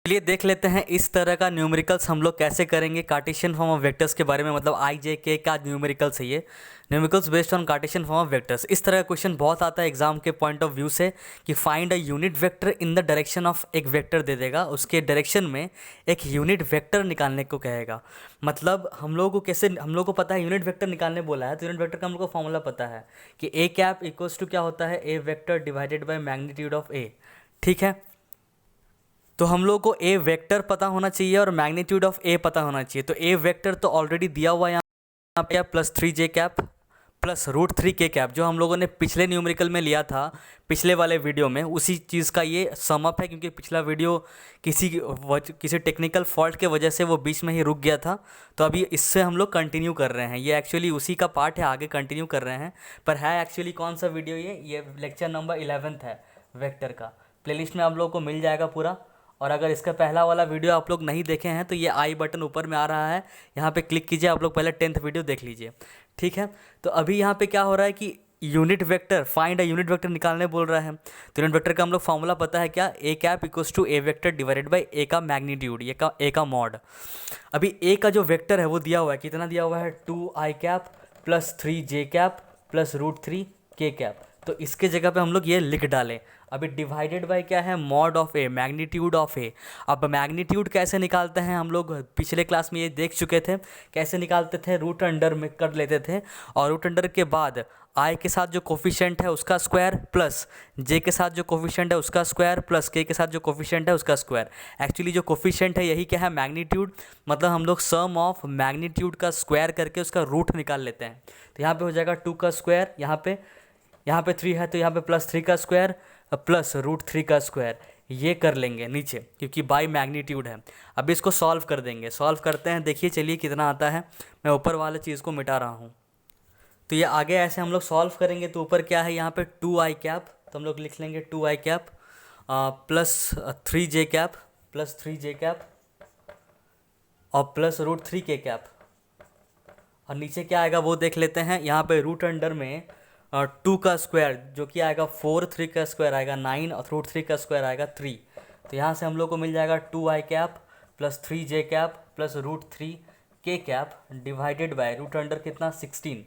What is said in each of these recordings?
चलिए देख लेते हैं इस तरह का न्यूमेरिकल्स हम लोग कैसे करेंगे कार्टेशियन फॉर्म ऑफ वेक्टर्स के बारे में, मतलब आई जे के का न्यूमेरिकल्स है ये, numericals based on Cartesian form of vectors. इस तरह का क्वेश्चन बहुत आता है एग्जाम के पॉइंट ऑफ व्यू से कि find a unit vector in the direction of, एक वेक्टर दे देगा, उसके डायरेक्शन में एक यूनिट वेक्टर निकालने को कहेगा। मतलब हम लोगों को कैसे, हम लोग को पता है यूनिट वेक्टर निकालने बोला है तो यूनिट वेक्टर का हम लोग को फॉर्मूला पता है कि ए कैप इक्वल्स टू क्या होता है, A vector divided by magnitude of A. ठीक है, तो हम लोग को ए वेक्टर पता होना चाहिए और मैग्नीट्यूड ऑफ ए पता होना चाहिए। तो ए वेक्टर तो ऑलरेडी दिया हुआ है यहाँ पे, प्लस 3 j कैप प्लस √3 k कैप, जो हम लोगों ने पिछले न्यूमेरिकल में लिया था पिछले वाले वीडियो में, उसी चीज़ का ये सम अप है। क्योंकि पिछला वीडियो किसी टेक्निकल फॉल्ट के वजह से वो बीच में ही रुक गया था, तो अभी इससे हम लोग कंटिन्यू कर रहे हैं। ये एक्चुअली उसी का पार्ट है, आगे कंटिन्यू कर रहे हैं। पर है एक्चुअली कौन सा वीडियो, ये लेक्चर नंबर 11 है वेक्टर का। प्लेलिस्ट में आप लोगों को मिल जाएगा पूरा। और अगर इसका पहला वाला वीडियो आप लोग नहीं देखे हैं तो ये आई बटन यूपर में आ रहा है, यहाँ पे क्लिक कीजिए, आप लोग पहले 10th वीडियो देख लीजिए। ठीक है, तो अभी यहाँ पे क्या हो रहा है कि unit vector, find a unit vector निकालने बोल रहा है। तो यूनिट वेक्टर का हम लोग फॉर्मूला पता है क्या, A cap equals to A vector divided by A का मैग्नीट्यूड, ए का मॉड। अभी ए का जो वेक्टर है वो दिया हुआ है, कितना दिया हुआ है, 2i cap plus 3j cap प्लस √3 k कैप। तो इसके जगह पे हम लोग ये लिख डालें। अभी डिवाइडेड बाय क्या है, mod of A, magnitude of A. अब मैग्नीट्यूड कैसे निकालते हैं, हम लोग पिछले क्लास में ये देख चुके थे कैसे निकालते थे, रूट अंडर में कर लेते थे, और रूट अंडर के बाद आई के साथ जो कोफिशिएंट है उसका स्क्वायर प्लस जे के साथ जो कोफिशिएंट है उसका स्क्वायर प्लस के साथ जो कोफिशिएंट है उसका स्क्वायर। एक्चुअली जो कोफिशिएंट है यही क्या है, मैग्नीट्यूड। मतलब हम लोग सम ऑफ मैग्नीट्यूड का स्क्वायर करके उसका रूट निकाल लेते हैं। तो यहाँ पे हो जाएगा 2 का स्क्वायर, यहाँ पे 3 है तो यहाँ पे प्लस 3 का स्क्वायर प्लस √3 का स्क्वायर, ये कर लेंगे नीचे क्योंकि बाई मैग्नीट्यूड है। अब इसको सॉल्व कर देंगे, सॉल्व करते हैं, देखिए चलिए कितना आता है। मैं ऊपर वाले चीज़ को मिटा रहा हूँ। तो ये आगे ऐसे हम लोग सॉल्व करेंगे तो ऊपर क्या है, यहाँ पे 2i कैप, तो हम लोग लिख लेंगे 2i cap plus 3j cap plus 3j cap और प्लस √3 k कैप। और नीचे क्या आएगा वो देख लेते हैं। यहाँ पे रूट अंडर में 2 का स्क्वायर जो कि आएगा 4, 3 का स्क्वायर आएगा 9 और √3 का स्क्वायर आएगा 3। तो यहाँ से हम लोग को मिल जाएगा 2i cap plus 3j cap प्लस √3 k cap divided by root under कितना 16,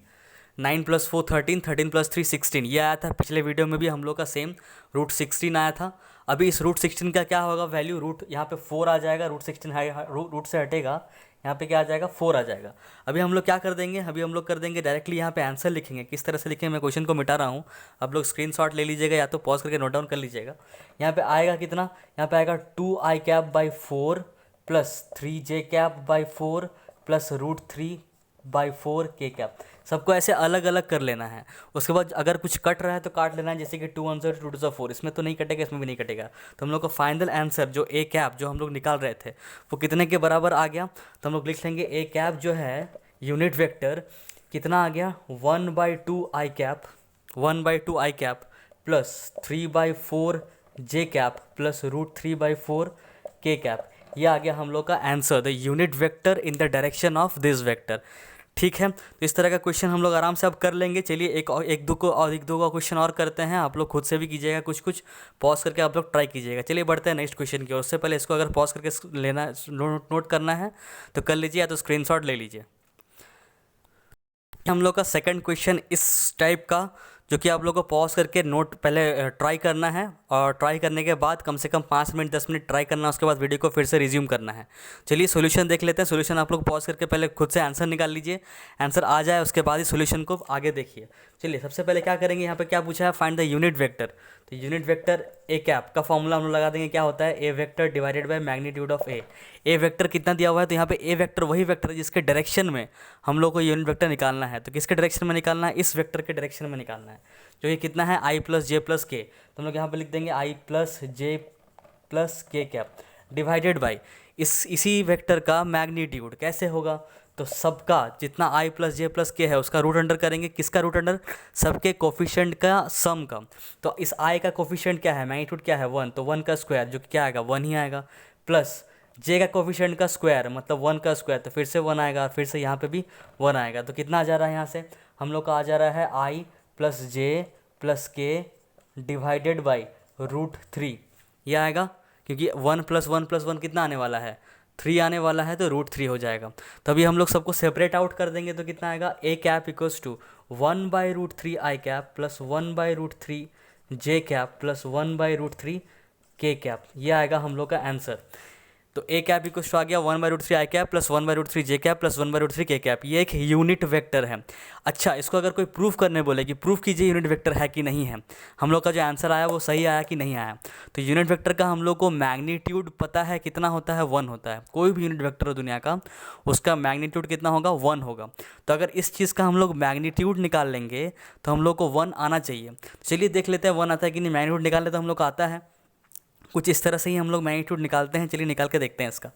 9 + 4 13, 13 + 3 16। ये आया था पिछले वीडियो में भी हम लोग का सेम √16 आया था। अभी इस √16 का क्या होगा वैल्यू, रूट यहाँ पे 4 आ जाएगा, √16 रूट से हटेगा, यहाँ पे क्या आ जाएगा 4 आ जाएगा। अभी हम लोग क्या कर देंगे, अभी हम लोग कर देंगे डायरेक्टली यहाँ पे आंसर लिखेंगे। किस तरह से लिखेंगे, मैं क्वेश्चन को मिटा रहा हूँ, आप लोग स्क्रीनशॉट ले लीजिएगा या तो पॉज करके नोट डाउन कर लीजिएगा। यहाँ पे आएगा कितना, यहाँ पे आएगा 2i cap by 4 plus 3j cap by 4 plus √3 by 4 k cap. सबको ऐसे अलग अलग कर लेना है। उसके बाद अगर कुछ कट रहा है तो काट लेना है, जैसे कि 2 1 2 2 4, इसमें तो नहीं कटेगा, इसमें भी नहीं कटेगा। तो हम लोग का फाइनल आंसर जो ए कैप जो हम लोग निकाल रहे थे वो कितने के बराबर आ गया। तो हम लोग लिख लेंगे ए कैप जो है यूनिट वेक्टर कितना आ गया, 1/2i cap, 1/2i cap plus 3/4 j cap plus √3/4 k cap. ये आ गया हम लोग का answer, the unit vector in the direction of this vector. ठीक है, तो इस तरह का क्वेश्चन हम लोग आराम से अब कर लेंगे। चलिए एक दो का क्वेश्चन और करते हैं, आप लोग खुद से भी कीजिएगा, कुछ पॉज करके आप लोग ट्राई कीजिएगा। चलिए बढ़ते हैं नेक्स्ट क्वेश्चन की ओर। उससे पहले इसको अगर पॉज करके लेना नोट करना है तो कर लीजिए, या तो स्क्रीनशॉट ले लीजिए। हम लोग का सेकंड क्वेश्चन इस टाइप का, जो कि आप लोग को पॉज करके नोट पहले ट्राई करना है, और ट्राई करने के बाद कम से कम 5 मिनट 10 मिनट ट्राई करना है, उसके बाद वीडियो को फिर से रिज्यूम करना है। चलिए सॉल्यूशन देख लेते हैं। सॉल्यूशन आप लोग पॉज करके पहले खुद से आंसर निकाल लीजिए, आंसर आ जाए उसके बाद ही सॉल्यूशन को आगे देखिए। चलिए सबसे पहले क्या करेंगे, यहाँ पे क्या पूछा है, फाइंड द यूनिट वेक्टर। तो यूनिट वेक्टर ए कैप का फॉर्मूला हम लोग लगा देंगे, क्या होता है, A vector divided by magnitude of A. A vector कितना दिया हुआ है, तो यहाँ पे ए वेक्टर वही वेक्टर है जिसके डायरेक्शन में हम लोग को यूनिट वेक्टर निकालना है। तो किसके डायरेक्शन में निकालना है, इस वेक्टर के डायरेक्शन में निकालना है, जो ये कितना है i + j + k। तो हम लोग यहाँ पे लिख देंगे i + j + k cap divided by इसी वेक्टर का मैग्नीट्यूड। कैसे होगा, तो सबका जितना i + j + k है उसका रूट अंडर करेंगे। किसका रूट अंडर, सबके कोफिशिएंट का सम का। तो इस i का कोफिशिएंट क्या है, मैग्नीट्यूड क्या है 1, तो 1 का स्क्वायर जो कि क्या आएगा 1 ही आएगा, प्लस j का कोफिशिएंट का स्क्वायर मतलब 1 का स्क्वायर, तो फिर से 1 आएगा, फिर से यहाँ पे भी 1 आएगा। तो कितना आ जा रहा है, यहाँ से हम लोग का आ जा रहा है i + j + k divided by √3। ये आएगा क्योंकि 1 + 1 + 1 कितना आने वाला है, 3 आने वाला है, तो √3 हो जाएगा। तो अभी हम लोग सबको सेपरेट आउट कर देंगे तो कितना आएगा, a cap equals to 1/√3 i cap plus 1/√3 j cap plus 1/√3 k cap. ये आएगा हम लोग का आंसर। तो a कैप इक्वल्स टू आ गया 1/√3 i cap plus 1/√3 j cap plus 1/√3 k cap. ये एक यूनिट वेक्टर है। अच्छा, इसको अगर कोई प्रूफ करने बोले कि प्रूफ कीजिए यूनिट वेक्टर है कि नहीं है, हम लोग का जो आंसर आया वो सही आया कि नहीं आया, तो यूनिट वेक्टर का हम लोग को मैग्नीट्यूड पता है कितना होता है, 1 होता है। कोई भी यूनिट वेक्टर हो दुनिया का, उसका मैग्नीट्यूड कितना होगा, 1 होगा। तो अगर इस चीज़ का हम लोग मैग्नीट्यूड निकाल लेंगे तो हम लोग को 1 आना चाहिए। चलिए देख लेते हैं 1 आता है कि नहीं। मैग्नीट्यूड निकालने तो हम लोग को आता है, कुछ इस तरह से ही हम लोग मैग्नीट्यूड निकालते हैं। चलिए निकाल के देखते हैं इसका।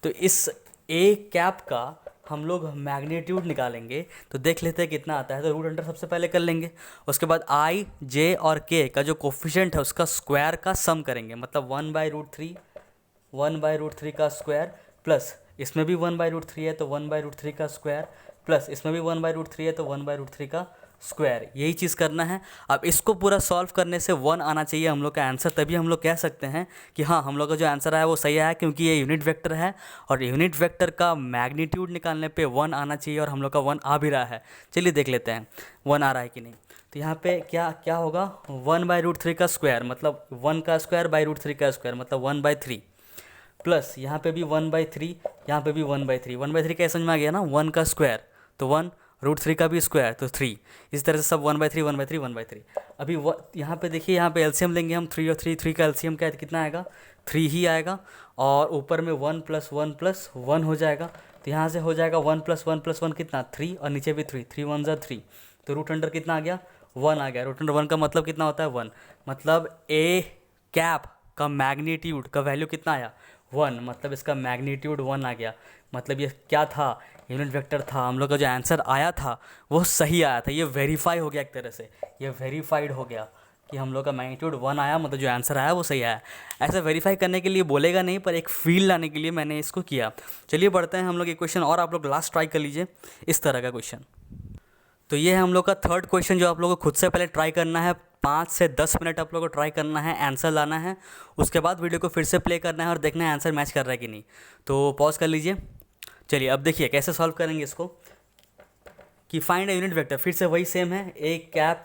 तो इस ए कैप का हम लोग मैग्नीट्यूड निकालेंगे तो देख लेते हैं कितना आता है। तो रूट अंडर सबसे पहले कर लेंगे, उसके बाद आई जे और के का जो कोफिशिएंट है उसका स्क्वायर का सम करेंगे, मतलब 1/√3 का स्क्वायर प्लस इसमें भी 1/√3 है तो 1/√3 का स्क्वायर प्लस इसमें भी 1/√3 है तो 1/√3 का स्क्वायर। यही चीज़ करना है। अब इसको पूरा सॉल्व करने से 1 आना चाहिए हम लोग का आंसर, तभी हम लोग कह सकते हैं कि हाँ हम लोग का जो आंसर आया वो सही आया, क्योंकि ये यूनिट वेक्टर है और यूनिट वेक्टर का मैग्नीट्यूड निकालने पे 1 आना चाहिए और हम लोग का 1 आ भी रहा है। चलिए देख लेते हैं 1 आ रहा है कि नहीं। तो यहाँ पे क्या क्या होगा, 1/√3 का स्क्वायर मतलब 1 का स्क्वायर √3 का स्क्वायर मतलब 1/3 प्लस यहाँ पे भी 1/3, यहाँ पे भी 1/3। 1/3 क्या समझ में आ गया ना, 1 का स्क्वायर तो 1, √3 का भी स्क्वायर तो 3। इस तरह से सब 1/3 1/3 1/3। अभी यहाँ पे देखिए, यहाँ पे एलसीएम लेंगे हम, 3 और 3 का एलसीएम क्या है, कितना आएगा, 3 ही आएगा। और ऊपर में 1 + 1 + 1 हो जाएगा। तो यहाँ से हो जाएगा 1 + 1 + 1 कितना, 3, और नीचे भी 3, 3 × 1 = 3। तो रूट अंडर कितना आ गया, 1 आ गया। रूट अंडर 1 का मतलब कितना होता है, 1। मतलब ए कैप का मैग्नीट्यूड का वैल्यू कितना आया, 1। मतलब इसका मैग्नीट्यूड 1 आ गया। मतलब ये क्या था, यूनिट वेक्टर था। हम लोग का जो आंसर आया था वो सही आया था। ये वेरीफाई हो गया एक तरह से, ये वेरीफाइड हो गया कि हम लोग का मैग्नीट्यूड 1 आया, मतलब जो आंसर आया वो सही आया। ऐसा वेरीफाई करने के लिए बोलेगा नहीं, पर एक फील लाने के लिए मैंने इसको किया। चलिए बढ़ते हैं हम लोग एक क्वेश्चन और, आप लोग लास्ट ट्राई कर लीजिए इस तरह का क्वेश्चन। तो ये है हम लोग का थर्ड क्वेश्चन, जो आप लोगों को खुद से पहले ट्राई करना है। 5 से 10 मिनट आप लोगों को ट्राई करना है, आंसर लाना है। उसके बाद वीडियो को फिर से प्ले करना है और देखना है आंसर मैच कर रहा है कि नहीं। तो पॉज कर लीजिए। चलिए अब देखिए कैसे सॉल्व करेंगे इसको, कि फाइंड ए यूनिट वेक्टर। फिर से वही सेम है, ए कैप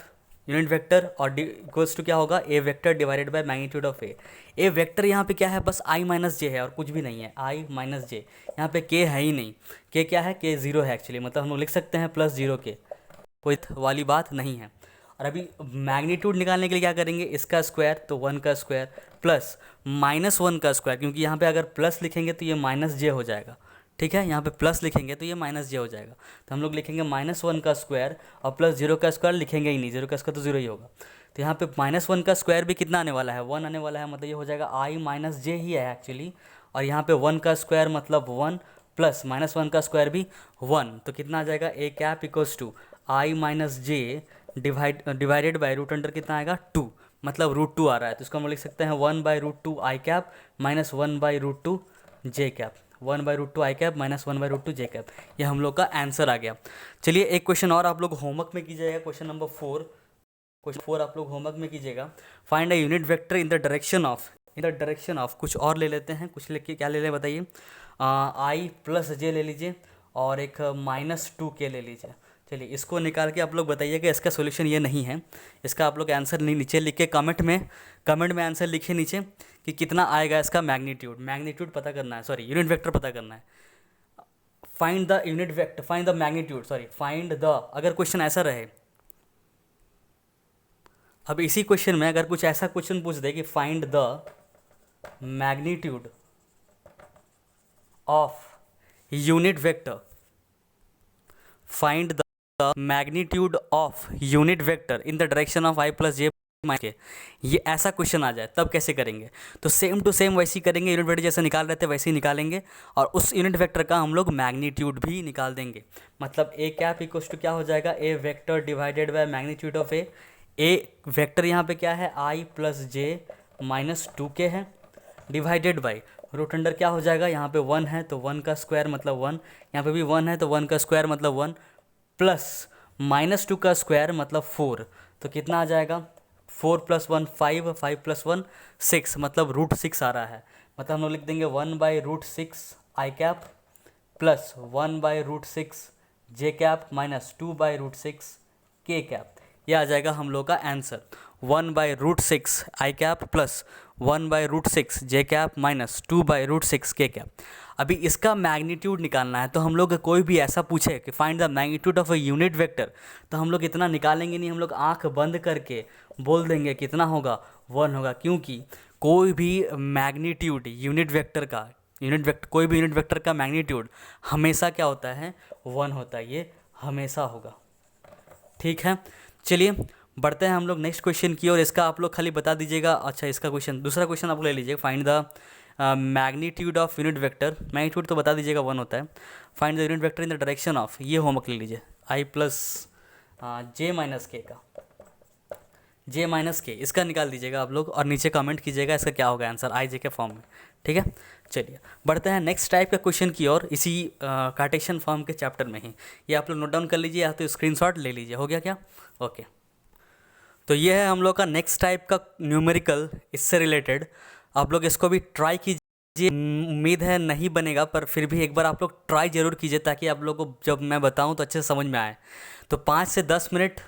यूनिट वेक्टर और इक्वल्स टू क्या होगा, A vector divided by magnitude of A. A vector यहाँ पे क्या है, बस i - j है और कुछ भी नहीं है, i - j। यहाँ पे k है ही नहीं। k क्या है, k 0 है एक्चुअली, मतलब हम लोग लिख सकते हैं +0 k, कोई वाली बात नहीं है। और अभी मैग्नीट्यूड निकालने के लिए क्या करेंगे, इसका स्क्वायर तो 1 का स्क्वायर प्लस -1 का स्क्वायर, क्योंकि यहाँ पे अगर प्लस लिखेंगे तो ये -j हो जाएगा। ठीक है, यहाँ पे प्लस लिखेंगे तो ये -j हो जाएगा। तो हम लोग लिखेंगे -1 का स्क्वायर और +0 का स्क्वायर लिखेंगे ही नहीं, 0 का स्क्वायर तो 0 ही होगा। तो यहाँ पे -1 का स्क्वायर भी कितना आने वाला है, 1 आने वाला है। मतलब ये हो जाएगा i - j ही है एक्चुअली। और यहाँ पे 1 का स्क्वायर मतलब 1 प्लस -1 का स्क्वायर भी 1। तो कितना आ जाएगा, A cap equals to i - j divided by root under कितना आएगा, 2। मतलब √2 आ रहा है, तो इसको हम लिख सकते हैं 1/√2 i cap minus 1/√2 j cap. 1/√2 i cap minus 1/√2 j cap. ये हम लोग का आंसर आ गया। चलिए एक क्वेश्चन और आप लोग होमवर्क में कीजिएगा, क्वेश्चन नंबर 4। क्वेश्चन 4 आप लोग होमवर्क में कीजिएगा। Find a unit vector in the direction of कुछ और ले लेते हैं। कुछ लेके क्या ले लें बताइए, i + j ले लीजिए और एक -2k ले लीजिए। चलिए इसको निकाल के आप लोग बताइएगा इसका सॉल्यूशन ये नहीं है। इसका आप लोग आंसर नीचे लिख के कमेंट में आंसर लिखिए नीचे कि कितना आएगा इसका मैग्नीट्यूड पता करना है, सॉरी यूनिट वेक्टर पता करना है। Find the unit vector, find the magnitude, sorry find the. अगर क्वेश्चन ऐसा रहे, अब इसी क्वेश्चन में अगर कुछ ऐसा क्वेश्चन पूछ दे कि find the magnitude of unit vector, find the magnitude of unit vector in the direction of i + j के, ये ऐसा क्वेश्चन आ जाए तब कैसे करेंगे। तो सेम टू सेम वैसे ही करेंगे, यूनिट वेक्टर जैसे निकाल रहे थे वैसे ही निकालेंगे और उस यूनिट वेक्टर का हम लोग मैग्नीट्यूड भी निकाल देंगे। मतलब ए कैप इक्वल्स टू क्या हो जाएगा, A vector divided by magnitude of A. A vector यहाँ पे क्या है, i + j - 2k है, डिवाइडेड बाई रूट अंडर क्या हो जाएगा, यहाँ पे 1 है तो 1 का स्क्वायर मतलब 1, यहाँ पे भी 1 है तो 1 का स्क्वायर मतलब 1, प्लस -2 का स्क्वायर मतलब 4। तो कितना आ जाएगा, 4 + 1 5, 5 + 1 6, मतलब √6 आ रहा है। मतलब हम लोग लिख देंगे 1/√6 आई कैप प्लस 1/√6 जे कैप माइनस 2/√6 के कैप। ये आ जाएगा हम लोग का आंसर 1/√6 आई कैप प्लस 1/√6 जे कैप माइनस 2/√6 के कैप। अभी इसका मैग्नीट्यूड निकालना है, तो हम लोग कोई भी ऐसा पूछे कि find the magnitude of a unit vector, तो हम लोग इतना निकालेंगे नहीं, हम लोग आंख बंद करके बोल देंगे कितना होगा, 1 होगा। क्योंकि कोई भी मैग्नीट्यूड यूनिट वेक्टर का, कोई भी यूनिट वेक्टर का मैग्नीट्यूड हमेशा क्या होता है, 1 होता है, ये हमेशा होगा। ठीक है, चलिए बढ़ते हैं हम लोग नेक्स्ट क्वेश्चन की ओर। इसका आप लोग खाली बता दीजिएगा। अच्छा, इसका क्वेश्चन, दूसरा क्वेश्चन आप ले लीजिए, find the magnitude of unit vector. Magnitude तो बता दीजिएगा 1 होता है। Find the unit vector in the direction of, ये होमवर्क ले लीजिए, आई प्लस जे माइनस के का, जे माइनस के, इसका निकाल दीजिएगा आप लोग और नीचे कमेंट कीजिएगा इसका क्या होगा आंसर आई जे के फॉर्म में। ठीक है, चलिए बढ़ते हैं नेक्स्ट टाइप का क्वेश्चन की ओर, इसी कार्टेशियन फॉर्म के चैप्टर में ही। ये आप लोग नोट डाउन कर लीजिए या तो स्क्रीनशॉट ले लीजिए। हो गया क्या? ओके, तो ये है हम लोग का नेक्स्ट टाइप का न्यूमेरिकल, इससे रिलेटेड। आप लोग इसको भी ट्राई कीजिए। उम्मीद है नहीं बनेगा, पर फिर भी एक बार आप लोग ट्राई ज़रूर कीजिए ताकि आप लोग को जब मैं बताऊं तो अच्छे से समझ में आए। तो 5 से 10 मिनट,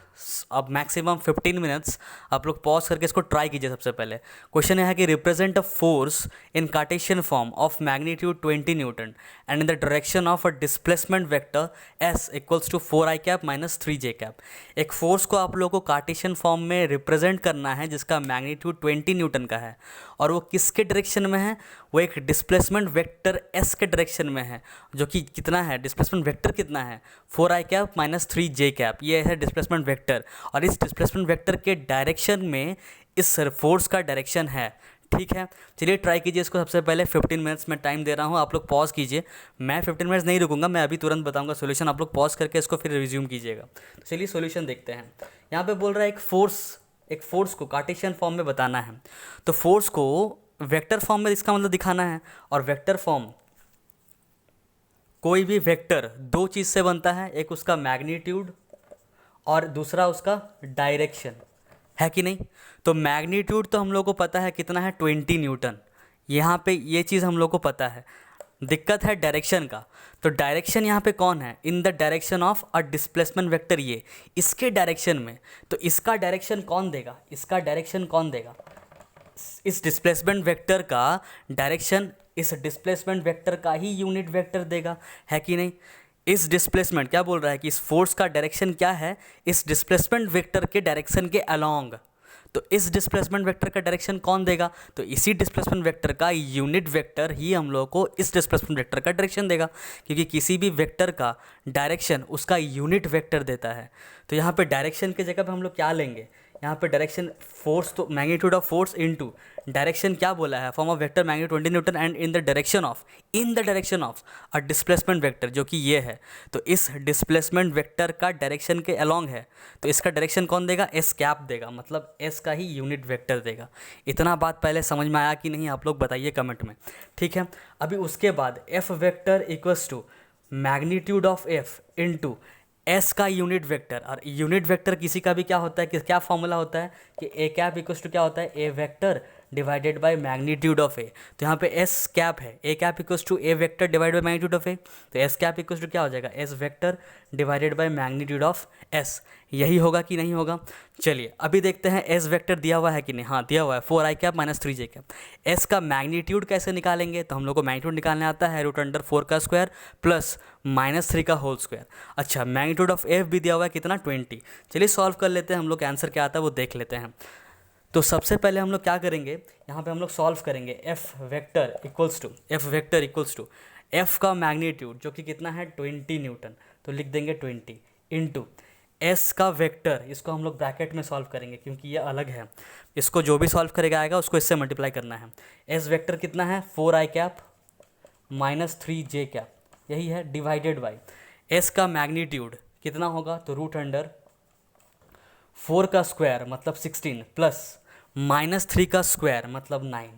अब मैक्सिमम 15 मिनट्स आप लोग पॉज करके इसको ट्राई कीजिए। सबसे पहले क्वेश्चन है कि represent a force in Cartesian form of magnitude 20 newton and in the direction of a displacement vector S equals to 4 I cap minus 3 J cap. एक फोर्स को आप लोगों को कार्टेशियन फॉर्म में रिप्रेजेंट करना है जिसका मैग्नीट्यूड 20 न्यूटन का है, और वो किसके डायरेक्शन में है, वो एक डिस्प्लेसमेंट वेक्टर एस के डायरेक्शन में है, जो कि कितना है, डिस्प्लेसमेंट वेक्टर कितना है, 4 आई कैप माइनस 3 जे कैप। ये है डिस्प्लेसमेंट वेक्टर, और इस डिस्प्लेसमेंट वेक्टर के डायरेक्शन में इस फोर्स का डायरेक्शन है। ठीक है, चलिए ट्राई कीजिए इसको। सबसे पहले 15 मिनट्स में टाइम दे रहा हूँ, आप लोग पॉज कीजिए। मैं 15 मिनट्स नहीं रुकूंगा, मैं अभी तुरंत बताऊंगा सोल्यूशन, आप लोग पॉज करके इसको फिर रिज्यूम कीजिएगा। तो चलिए सोल्यूशन देखते हैं। यहाँ पे बोल रहा है एक फोर्स को कार्टेशियन फॉर्म में बताना है। तो फोर्स को वेक्टर फॉर्म में इसका मतलब दिखाना है, और वेक्टर फॉर्म, कोई भी वेक्टर दो चीज़ से बनता है, एक उसका मैग्नीट्यूड और दूसरा उसका डायरेक्शन, है कि नहीं। तो मैग्नीट्यूड तो हम लोग को पता है कितना है, 20 न्यूटन। यहाँ पे ये चीज़ हम लोग को पता है, दिक्कत है डायरेक्शन का। तो डायरेक्शन यहाँ पे कौन है, इन the direction of a displacement vector, ये इसके डायरेक्शन में। तो इसका डायरेक्शन कौन देगा, इसका डायरेक्शन कौन देगा, इस डिस्प्लेसमेंट वेक्टर का डायरेक्शन इस डिस्प्लेसमेंट वेक्टर का ही यूनिट वेक्टर देगा, है कि नहीं। इस डिस्प्लेसमेंट, क्या बोल रहा है कि इस फोर्स का डायरेक्शन क्या है, इस डिस्प्लेसमेंट वेक्टर के डायरेक्शन के अलोंग। तो इस डिस्प्लेसमेंट वेक्टर का डायरेक्शन कौन देगा, तो इसी डिस्प्लेसमेंट वेक्टर का यूनिट वेक्टर ही हम लोग को इस डिस्प्लेसमेंट वेक्टर का डायरेक्शन देगा, क्योंकि किसी भी वेक्टर का डायरेक्शन उसका यूनिट वेक्टर देता है। तो यहाँ पे डायरेक्शन की जगह पे हम लोग क्या लेंगे, यहाँ पे डायरेक्शन फोर्स, तो magnitude of force into direction क्या बोला है, form of vector magnitude 20 newton and in the direction of a displacement vector, जो कि ये है। तो इस डिस्प्लेसमेंट वेक्टर का डायरेक्शन के अलोंग है, तो इसका डायरेक्शन कौन देगा, एस कैप देगा, मतलब एस का ही यूनिट वेक्टर देगा। इतना बात पहले समझ में आया कि नहीं, आप लोग बताइए कमेंट में। ठीक है, अभी उसके बाद F vector equals to magnitude of F into S का यूनिट वेक्टर। और यूनिट वेक्टर किसी का भी क्या होता है, कि क्या फॉर्मूला होता है कि ए कैप इक्वल्स टू क्या होता है, A vector divided by magnitude of A. तो यहाँ पे एस कैप है, A cap equals to A vector divided by magnitude of A. तो एस कैप इक्वल्स टू क्या हो जाएगा, S vector divided by magnitude of S. यही होगा कि नहीं होगा। चलिए अभी देखते हैं एस वेक्टर दिया हुआ है कि नहीं। हाँ दिया हुआ है, 4 आई कैप माइनस 3 जे कैप। एस का मैग्नीट्यूड कैसे निकालेंगे, तो हम लोग को मैग्नीट्यूड निकालने आता है √4 का स्क्वायर प्लस -3 का होल स्क्वायर। अच्छा, मैग्नीट्यूड ऑफ एफ भी दिया हुआ है कितना, 20। चलिए सॉल्व कर लेते हैं हम लोग, आंसर क्या आता है वो देख लेते हैं। तो सबसे पहले हम लोग क्या करेंगे, यहाँ पे हम लोग सॉल्व करेंगे। F vector equals to F का मैग्नीट्यूड जो कि कितना है, 20 न्यूटन, तो लिख देंगे 20 इंटू एस का वेक्टर, इसको हम लोग ब्रैकेट में सॉल्व करेंगे क्योंकि ये अलग है। इसको जो भी सॉल्व करेगा आएगा उसको इससे मल्टीप्लाई करना है। एस वेक्टर कितना है, 4 आई कैप माइनस 3 जे कैप, यही है, डिवाइडेड बाई एस का मैग्नीट्यूड कितना होगा, तो √4 का स्क्वायर मतलब 16 प्लस -3 का स्क्वायर मतलब 9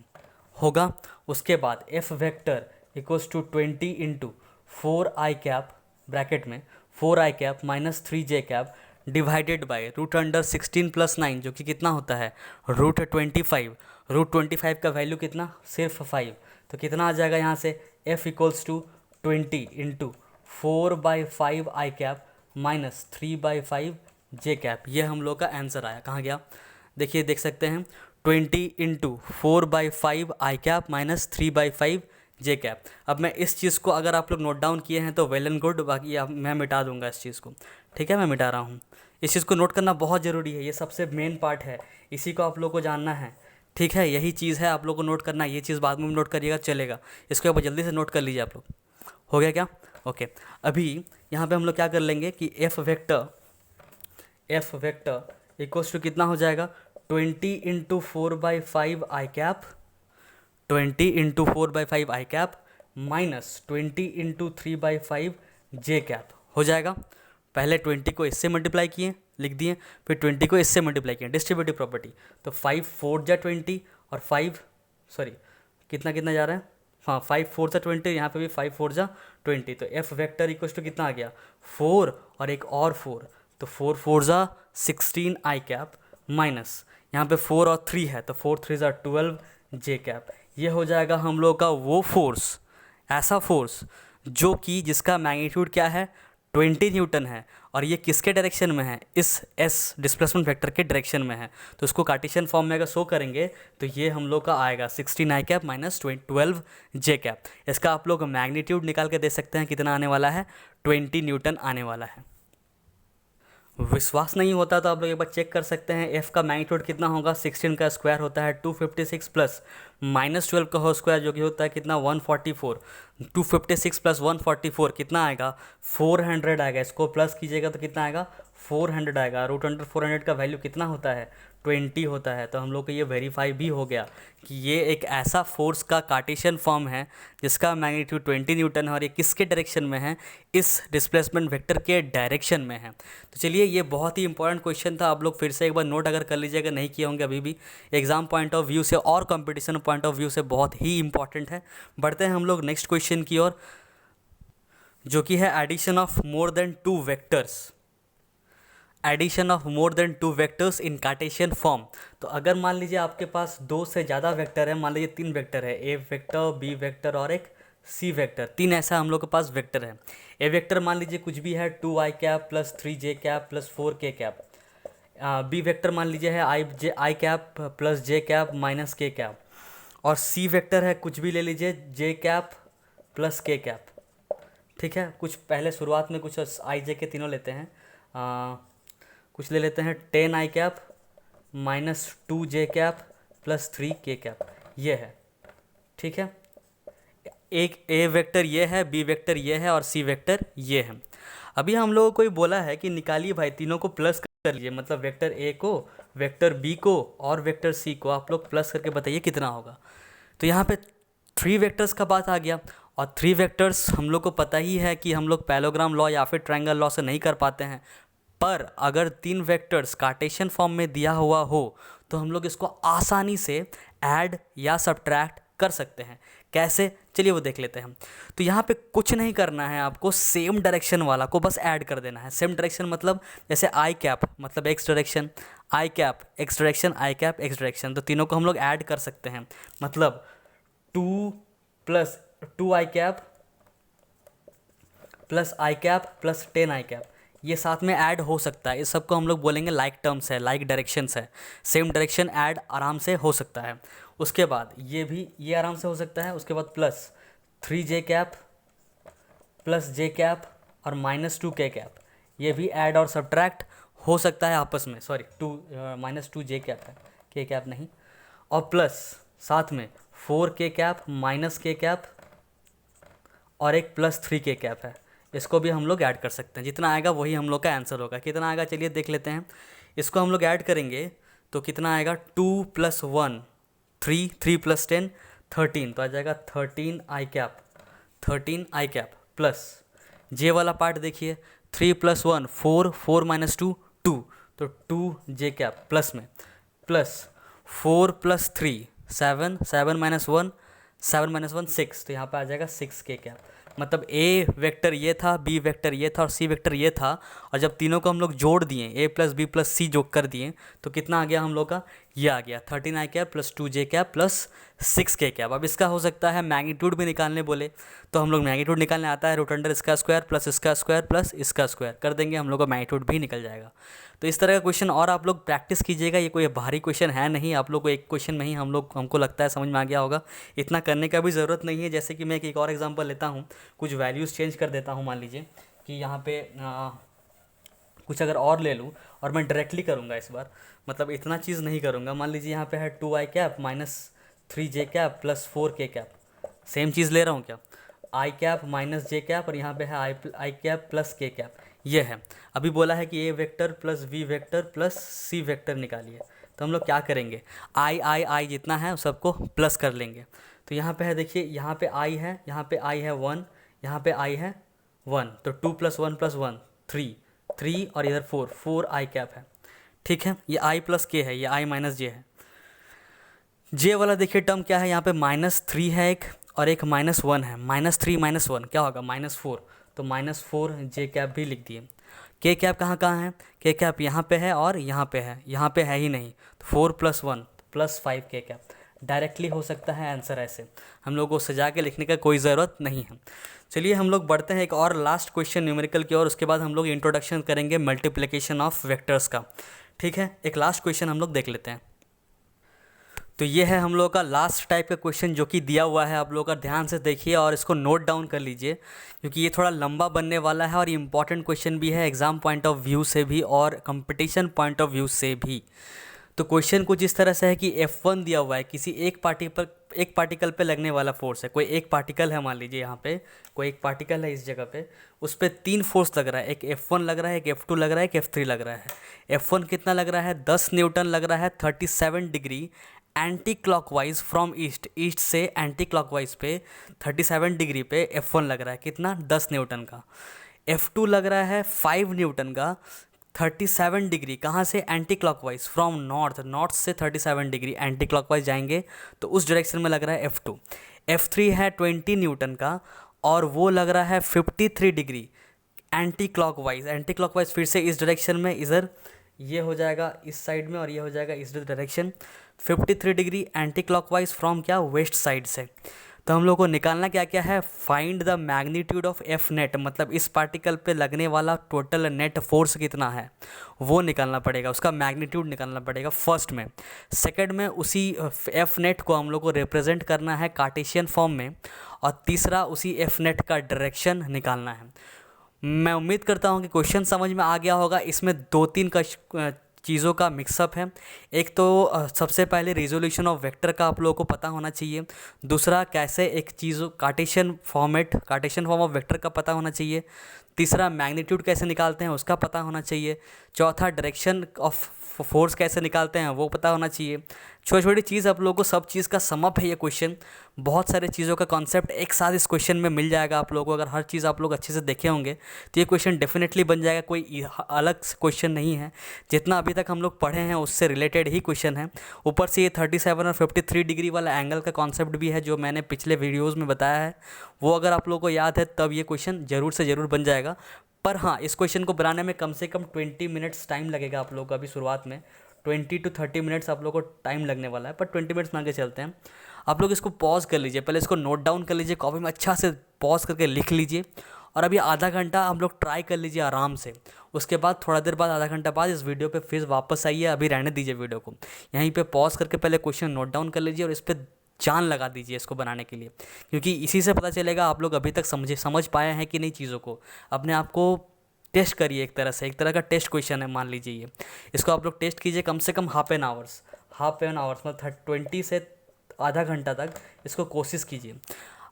होगा। उसके बाद F vector equals to 20 into 4 I cap bracket में 4 आई cap minus 3 J cap divided by √16 plus 9 जो कि कितना होता है, √25। √25 का वैल्यू कितना, सिर्फ 5, तो कितना आ जाएगा यहाँ से, F equals to 20 into 4/5 I cap minus 3/5 J cap. ये हम लोग का आंसर आया। कहाँ गया, देखिए देख सकते हैं, 20 into 4/5 I cap minus 3/5 J cap. अब मैं इस चीज़ को अगर आप लोग नोट डाउन किए हैं तो वेल एंड गुड, बाकी अब मैं मिटा दूंगा इस चीज़ को। ठीक है, मैं मिटा रहा हूँ। इस चीज़ को नोट करना बहुत ज़रूरी है, ये सबसे मेन पार्ट है, इसी को आप लोग को जानना है। ठीक है, यही चीज़ है, आप लोग को नोट करना है। ये चीज़ बाद में नोट करिएगा चलेगा, इसको आप जल्दी से नोट कर लीजिए आप लोग। हो गया क्या? ओके। अभी यहाँ पे हम लोग क्या कर लेंगे कि एफ वेक्टर इक्वल्स टू कितना हो जाएगा, 20 into 4/5 I cap, 20 into 4/5 I cap minus 20 into 3/5 J cap हो जाएगा। पहले 20 को इससे मल्टीप्लाई किए, लिख दिए, फिर 20 को इससे मल्टीप्लाई किए, डिस्ट्रीब्यूटिव प्रॉपर्टी। तो 5 4 जा 20 और 5 सॉरी कितना कितना जा रहा है, हाँ 5 4 जा 20, यहाँ पे भी 5 4 जा 20। तो एफ वेक्टर इक्वल्स टू कितना आ गया, 4 और एक और 4, तो 4 4 जा 16 आई कैप माइनस यहाँ पे 4 और 3 है, तो 4 3 जा 12 जे कैप। ये हो जाएगा हम लोग का वो फोर्स, ऐसा फोर्स जो कि जिसका मैग्नीट्यूड क्या है, 20 न्यूटन है, और ये किसके डायरेक्शन में है, इस एस डिस्प्लेसमेंट वेक्टर के डायरेक्शन में है। तो इसको कार्टेशियन फॉर्म में अगर शो करेंगे तो ये हम लोग का आएगा 16 आई कैप माइनस 12 जे कैप। इसका आप लोग मैग्नीट्यूड निकाल के दे सकते हैं, कितना आने वाला है, 20 न्यूटन आने वाला है। विश्वास नहीं होता तो आप लोग एक बार चेक कर सकते हैं, एफ का मैग्नीट्यूड कितना होगा, 16 का स्क्वायर होता है 256 प्लस -12 का होल स्क्वायर जो कि होता है कितना 144, 256 प्लस 144 कितना आएगा, 400 आएगा। इसको प्लस कीजिएगा तो कितना आएगा, 400 आएगा। रूट अंडर 400 का वैल्यू कितना होता है, 20 होता है। तो हम लोग को ये वेरीफाई भी हो गया कि ये एक ऐसा फोर्स का कार्टेशियन फॉर्म है जिसका मैग्नीट्यूड 20 न्यूटन है, और ये किसके डायरेक्शन में है, इस डिस्प्लेसमेंट वेक्टर के डायरेक्शन में है। तो चलिए, ये बहुत ही इंपॉर्टेंट क्वेश्चन था, आप लोग फिर से एक बार नोट अगर कर लीजिएगा, नहीं किए होंगे अभी भी, एग्जाम पॉइंट ऑफ व्यू से और कंपटीशन पॉइंट ऑफ व्यू से बहुत ही इंपॉर्टेंट है। बढ़ते हैं हम लोग नेक्स्ट क्वेश्चन की ओर, जो कि है addition of more than 2 vectors, addition of more than 2 vectors in Cartesian form. तो अगर मान लीजिए आपके पास 2 से ज़्यादा वेक्टर है, मान लीजिए 3 वेक्टर है, ए वेक्टर, बी वेक्टर और एक सी वेक्टर, 3 ऐसा हम लोग के पास वेक्टर है। ए वेक्टर मान लीजिए कुछ भी है, 2 आई कैप प्लस 3 जे कैप प्लस 4 के कैप। बी वेक्टर मान लीजिए है i cap plus J cap minus के कैप। और सी वेक्टर है कुछ भी ले लीजिए, जे कैप प्लस के कैप। ठीक है, कुछ पहले शुरुआत में कुछ आई जे के तीनों लेते हैं, कुछ ले लेते हैं 10 आई कैप माइनस 2 जे कैप प्लस 3 के कैप, ये है। ठीक है, एक ए वेक्टर ये है, बी वेक्टर ये है और सी वेक्टर ये है। अभी हम लोगों को बोला है कि निकालिए भाई, तीनों को प्लस कर लीजिए, मतलब वेक्टर ए को, वेक्टर बी को और वेक्टर सी को आप लोग प्लस करके बताइए कितना होगा। तो यहाँ पे 3 वेक्टर्स का बात आ गया, और 3 वेक्टर्स हम लोग को पता ही है कि हम लोग पैरेललोग्राम लॉ या फिर ट्रायंगल लॉ से नहीं कर पाते हैं, पर अगर 3 वेक्टर्स कार्टेशियन फॉर्म में दिया हुआ हो तो हम लोग इसको आसानी से ऐड या सब्ट्रैक्ट कर सकते हैं। कैसे, चलिए वो देख लेते हैं। तो यहाँ पे कुछ नहीं करना है आपको, सेम डायरेक्शन वाला को बस ऐड कर देना है। सेम डायरेक्शन मतलब जैसे आई कैप मतलब एक्स डायरेक्शन, आई कैप एक्स डायरेक्शन, आई कैप एक्स डायरेक्शन, तो तीनों को हम लोग ऐड कर सकते हैं। मतलब 2 प्लस 2 आई कैप प्लस आई कैप प्लस 10 आई कैप, ये साथ में ऐड हो सकता है। इस सबको हम लोग बोलेंगे लाइक टर्म्स है, लाइक डायरेक्शंस है। सेम डायरेक्शन ऐड आराम से हो सकता है। उसके बाद ये भी, ये आराम से हो सकता है। उसके बाद प्लस 3 जे कैप प्लस जे कैप और माइनस 2 के कैप, ये भी ऐड और सब्ट्रैक्ट हो सकता है आपस में। सॉरी, -2 जे कैप है, के कैप नहीं। और प्लस साथ में 4 के कैप माइनस के कैप और एक प्लस 3 के कैप है, इसको भी हम लोग ऐड कर सकते हैं। जितना आएगा वही हम लोग का आंसर होगा। कितना आएगा चलिए देख लेते हैं। इसको हम लोग ऐड करेंगे तो कितना आएगा, 2 + 1 3, 3 + 10 13, तो आ जाएगा 13 आई कैप, 13 आई कैप प्लस जे वाला पार्ट देखिए, 3 + 1 4, 4 - 2 2, तो 2 जे कैप प्लस में प्लस 4 + 3 7, 7 - 1 7 - 1 6, तो यहाँ पे आ जाएगा 6 के कैप मतलब ए वेक्टर ये था, बी वेक्टर ये था और सी वेक्टर ये था, और जब तीनों को हम लोग जोड़ दिए, ए प्लस बी प्लस सी जोड़ कर दिए, तो कितना आ गया हम लोग का, ये आ गया 13 cap plus 2j cap plus 6k cap. अब इसका हो सकता है मैग्नीट्यूड भी निकालने बोले, तो हम लोग मैग्नीट्यूड निकालने आता है, रूट अंडर इसका स्क्वायर प्लस इसका स्क्वायर प्लस इसका स्क्वायर कर देंगे, हम लोग का मैग्नीट्यूड भी निकल जाएगा। तो इस तरह का क्वेश्चन और आप लोग प्रैक्टिस कीजिएगा, ये कोई भारी क्वेश्चन है नहीं, आप लोग को एक क्वेश्चन में ही हमको लगता है समझ में आ गया होगा, इतना करने का भी ज़रूरत नहीं है। जैसे कि मैं एक और एग्जांपल लेता हूँ, कुछ वैल्यूज़ चेंज कर देता हूँ, मान लीजिए कि यहाँ पे कुछ अगर और ले लूँ और मैं डायरेक्टली करूँगा इस बार, मतलब इतना चीज़ नहीं करूँगा। मान लीजिए यहाँ पे है 2i cap minus 3j cap plus 4k cap, same चीज़ ले रहा हूँ क्या, i cap minus j cap और यहाँ पे है i cap plus k cap, ये है। अभी बोला है कि A vector plus B vector plus C vector निकालिए, तो हम लोग क्या करेंगे, आई जितना है उस सबको प्लस कर लेंगे। तो यहाँ पे है, देखिए यहाँ पे आई है, यहाँ पे आई है 1, यहाँ पे आई है 1, तो 2 + 1 + 1 3 और इधर 4 आई कैप है, ठीक है। ये आई प्लस के है, ये आई माइनस जे है। जे वाला देखिए टर्म क्या है, यहाँ पे -3 है एक, और एक -1 है, -3 -1 क्या होगा, -4, तो -4 जे कैप भी लिख दिए। के कैप कहाँ कहाँ है, के कैप यहाँ पे है और यहाँ पे है, यहाँ पे है ही नहीं, तो 4 + 1 + 5 के कैप, डायरेक्टली हो सकता है आंसर ऐसे, हम लोग को सजा के लिखने का कोई ज़रूरत नहीं है। चलिए हम लोग बढ़ते हैं एक और लास्ट क्वेश्चन न्यूमेरिकल की ओर, उसके बाद हम लोग इंट्रोडक्शन करेंगे मल्टीप्लिकेशन ऑफ वेक्टर्स का, ठीक है। एक लास्ट क्वेश्चन हम लोग देख लेते हैं। तो ये है हम लोग का लास्ट टाइप का क्वेश्चन जो कि दिया हुआ है, आप लोग का ध्यान से देखिए और इसको नोट डाउन कर लीजिए, क्योंकि ये थोड़ा लंबा बनने वाला है और ये इंपॉर्टेंट क्वेश्चन भी है एग्ज़ाम पॉइंट ऑफ व्यू से भी और कंपटीशन पॉइंट ऑफ व्यू से भी। तो क्वेश्चन कुछ इस तरह से है कि F1 दिया हुआ है, किसी एक पार्टिकल पे लगने वाला फोर्स है, कोई एक पार्टिकल है, मान लीजिए यहाँ पे कोई एक पार्टिकल है इस जगह पे, उस पर 3 फोर्स लग रहा है, एक F1 लग रहा है, एक F2 लग रहा है, एक F3 लग रहा है। F1 कितना लग रहा है, 10 न्यूटन लग रहा है 37 degree anti clockwise from east से एंटी क्लॉकवाइज पे 37 डिग्री पे F1 लग रहा है, कितना, 10 न्यूटन का। F2 लग रहा है 5 न्यूटन का 37 डिग्री, कहाँ से, एंटी क्लॉकवाइज फ्रॉम नॉर्थ से 37 डिग्री एंटी क्लॉकवाइज जाएंगे तो उस डायरेक्शन में लग रहा है F2। F3 है 20 न्यूटन का और वो लग रहा है 53 डिग्री एंटी क्लॉकवाइज फिर से इस डायरेक्शन में, इधर ये हो जाएगा इस साइड में और ये हो जाएगा इस direction, 53 degree anti clockwise from क्या, वेस्ट साइड से। तो हम लोग को निकालना क्या क्या है, find the magnitude of F net, मतलब इस पार्टिकल पे लगने वाला टोटल नेट फोर्स कितना है वो निकालना पड़ेगा, उसका मैग्नीट्यूड निकालना पड़ेगा फर्स्ट में। सेकंड में उसी एफ नेट को हम लोग को रिप्रेजेंट करना है कार्टेशियन फॉर्म में, और तीसरा उसी एफ नेट का डायरेक्शन निकालना है। मैं उम्मीद करता हूँ कि क्वेश्चन समझ में आ गया होगा। इसमें 2-3 का चीज़ों का मिक्सअप है। एक तो सबसे पहले रिजोल्यूशन ऑफ वेक्टर का आप लोगों को पता होना चाहिए, दूसरा कैसे एक चीज़ कार्टेशियन फॉर्म ऑफ वेक्टर का पता होना चाहिए, तीसरा मैग्नीट्यूड कैसे निकालते हैं उसका पता होना चाहिए, चौथा डायरेक्शन ऑफ फोर्स कैसे निकालते हैं वो पता होना चाहिए। छोटी छोटी चीज़ आप लोगों को, सब चीज़ का समअप है ये क्वेश्चन, बहुत सारे चीज़ों का कॉन्सेप्ट एक साथ इस क्वेश्चन में मिल जाएगा आप लोगों को। अगर हर चीज़ आप लोग अच्छे से देखे होंगे तो ये क्वेश्चन डेफिनेटली बन जाएगा, कोई अलग क्वेश्चन नहीं है, जितना अभी तक हम लोग पढ़े हैं उससे रिलेटेड ही क्वेश्चन है। ऊपर से ये 37 और 53 डिग्री वाला एंगल का कॉन्सेप्ट भी है जो मैंने पिछले वीडियोज़ में बताया है, वो अगर आप लोगों को याद है तब ये क्वेश्चन ज़रूर से ज़रूर बन जाएगा। पर हाँ, इस क्वेश्चन को बनाने में कम से कम 20 मिनट्स टाइम लगेगा आप लोगों को। अभी शुरुआत में 20 to 30 मिनट्स आप लोगों को टाइम लगने वाला है, पर 20 मिनट्स मान के चलते हैं। आप लोग इसको पॉज कर लीजिए, पहले इसको नोट डाउन कर लीजिए, कॉपी में अच्छा से पॉज करके लिख लीजिए, और अभी आधा घंटा हम लोग ट्राई कर लीजिए आराम से। उसके बाद थोड़ा देर बाद, आधा घंटा बाद इस वीडियो पे फिर वापस आइए, अभी रहने दीजिए वीडियो को, यहीं पे पॉज करके पहले क्वेश्चन नोट डाउन कर लीजिए और इस पर जान लगा दीजिए इसको बनाने के लिए, क्योंकि इसी से पता चलेगा आप लोग अभी तक समझ पाए हैं कि नहीं चीज़ों को। अपने आप को टेस्ट करिए, एक तरह का टेस्ट क्वेश्चन है मान लीजिए ये, इसको आप लोग टेस्ट कीजिए कम से कम हाफ एन आवर्स मतलब 20 से आधा घंटा तक इसको कोशिश कीजिए।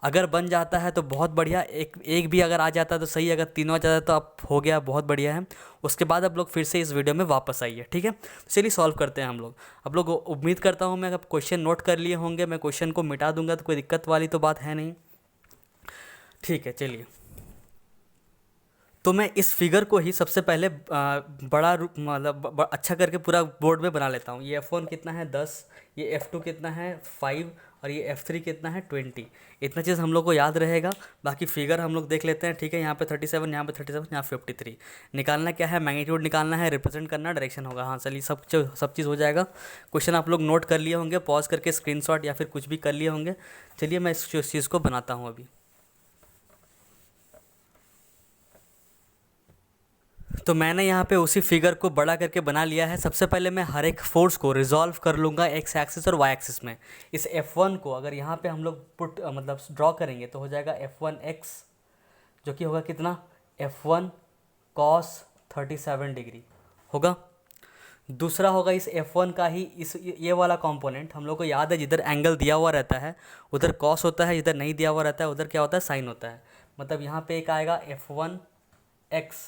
अगर बन जाता है तो बहुत बढ़िया, एक भी अगर आ जाता है तो सही, अगर तीनों आ जाता है तो आप हो गया, बहुत बढ़िया है। उसके बाद आप लोग फिर से इस वीडियो में वापस आइए, ठीक है। तो चलिए सॉल्व करते हैं हम लोग। आप लोग उम्मीद करता हूँ मैं, अगर क्वेश्चन नोट कर लिए होंगे, मैं क्वेश्चन को मिटा दूंगा तो कोई दिक्कत वाली तो बात है नहीं, ठीक है। चलिए, तो मैं इस फिगर को ही सबसे पहले बड़ा अच्छा करके पूरा बोर्ड में बना लेता हूँ। ये F1 कितना है 10, ये F2 कितना है 5 और ये F3 कितना है 20। इतना चीज़ हम लोग को याद रहेगा। बाकी फिगर हम लोग देख लेते हैं, ठीक है। यहाँ पे 37, यहाँ पे 37, यहाँ 53। निकालना क्या है, मैग्नीट्यूड निकालना है, रिप्रेजेंट करना डायरेक्शन होगा। हाँ चलिए, सब चीज़ हो जाएगा। क्वेश्चन आप लोग नोट कर लिए होंगे, पॉज करके स्क्रीनशॉट या फिर कुछ भी कर लिए होंगे। चलिए मैं इस चीज़ को बनाता हूँ अभी। तो मैंने यहाँ पे उसी फिगर को बड़ा करके बना लिया है। सबसे पहले मैं हर एक फोर्स को रिजॉल्व कर लूँगा एक्स एक्सिस और वाई एक्सिस में। इस F1 को अगर यहाँ पे हम लोग मतलब ड्रॉ करेंगे तो हो जाएगा F1x, जो कि होगा कितना, F1 cos 37 डिग्री होगा। दूसरा होगा इस F1 का ही इस ये वाला कंपोनेंट, हम लोग को याद है जिधर एंगल दिया हुआ रहता है उधर कॉस होता है, जिधर नहीं दिया हुआ रहता है उधर क्या होता है, साइन होता है। मतलब यहाँ पे एक आएगा F1x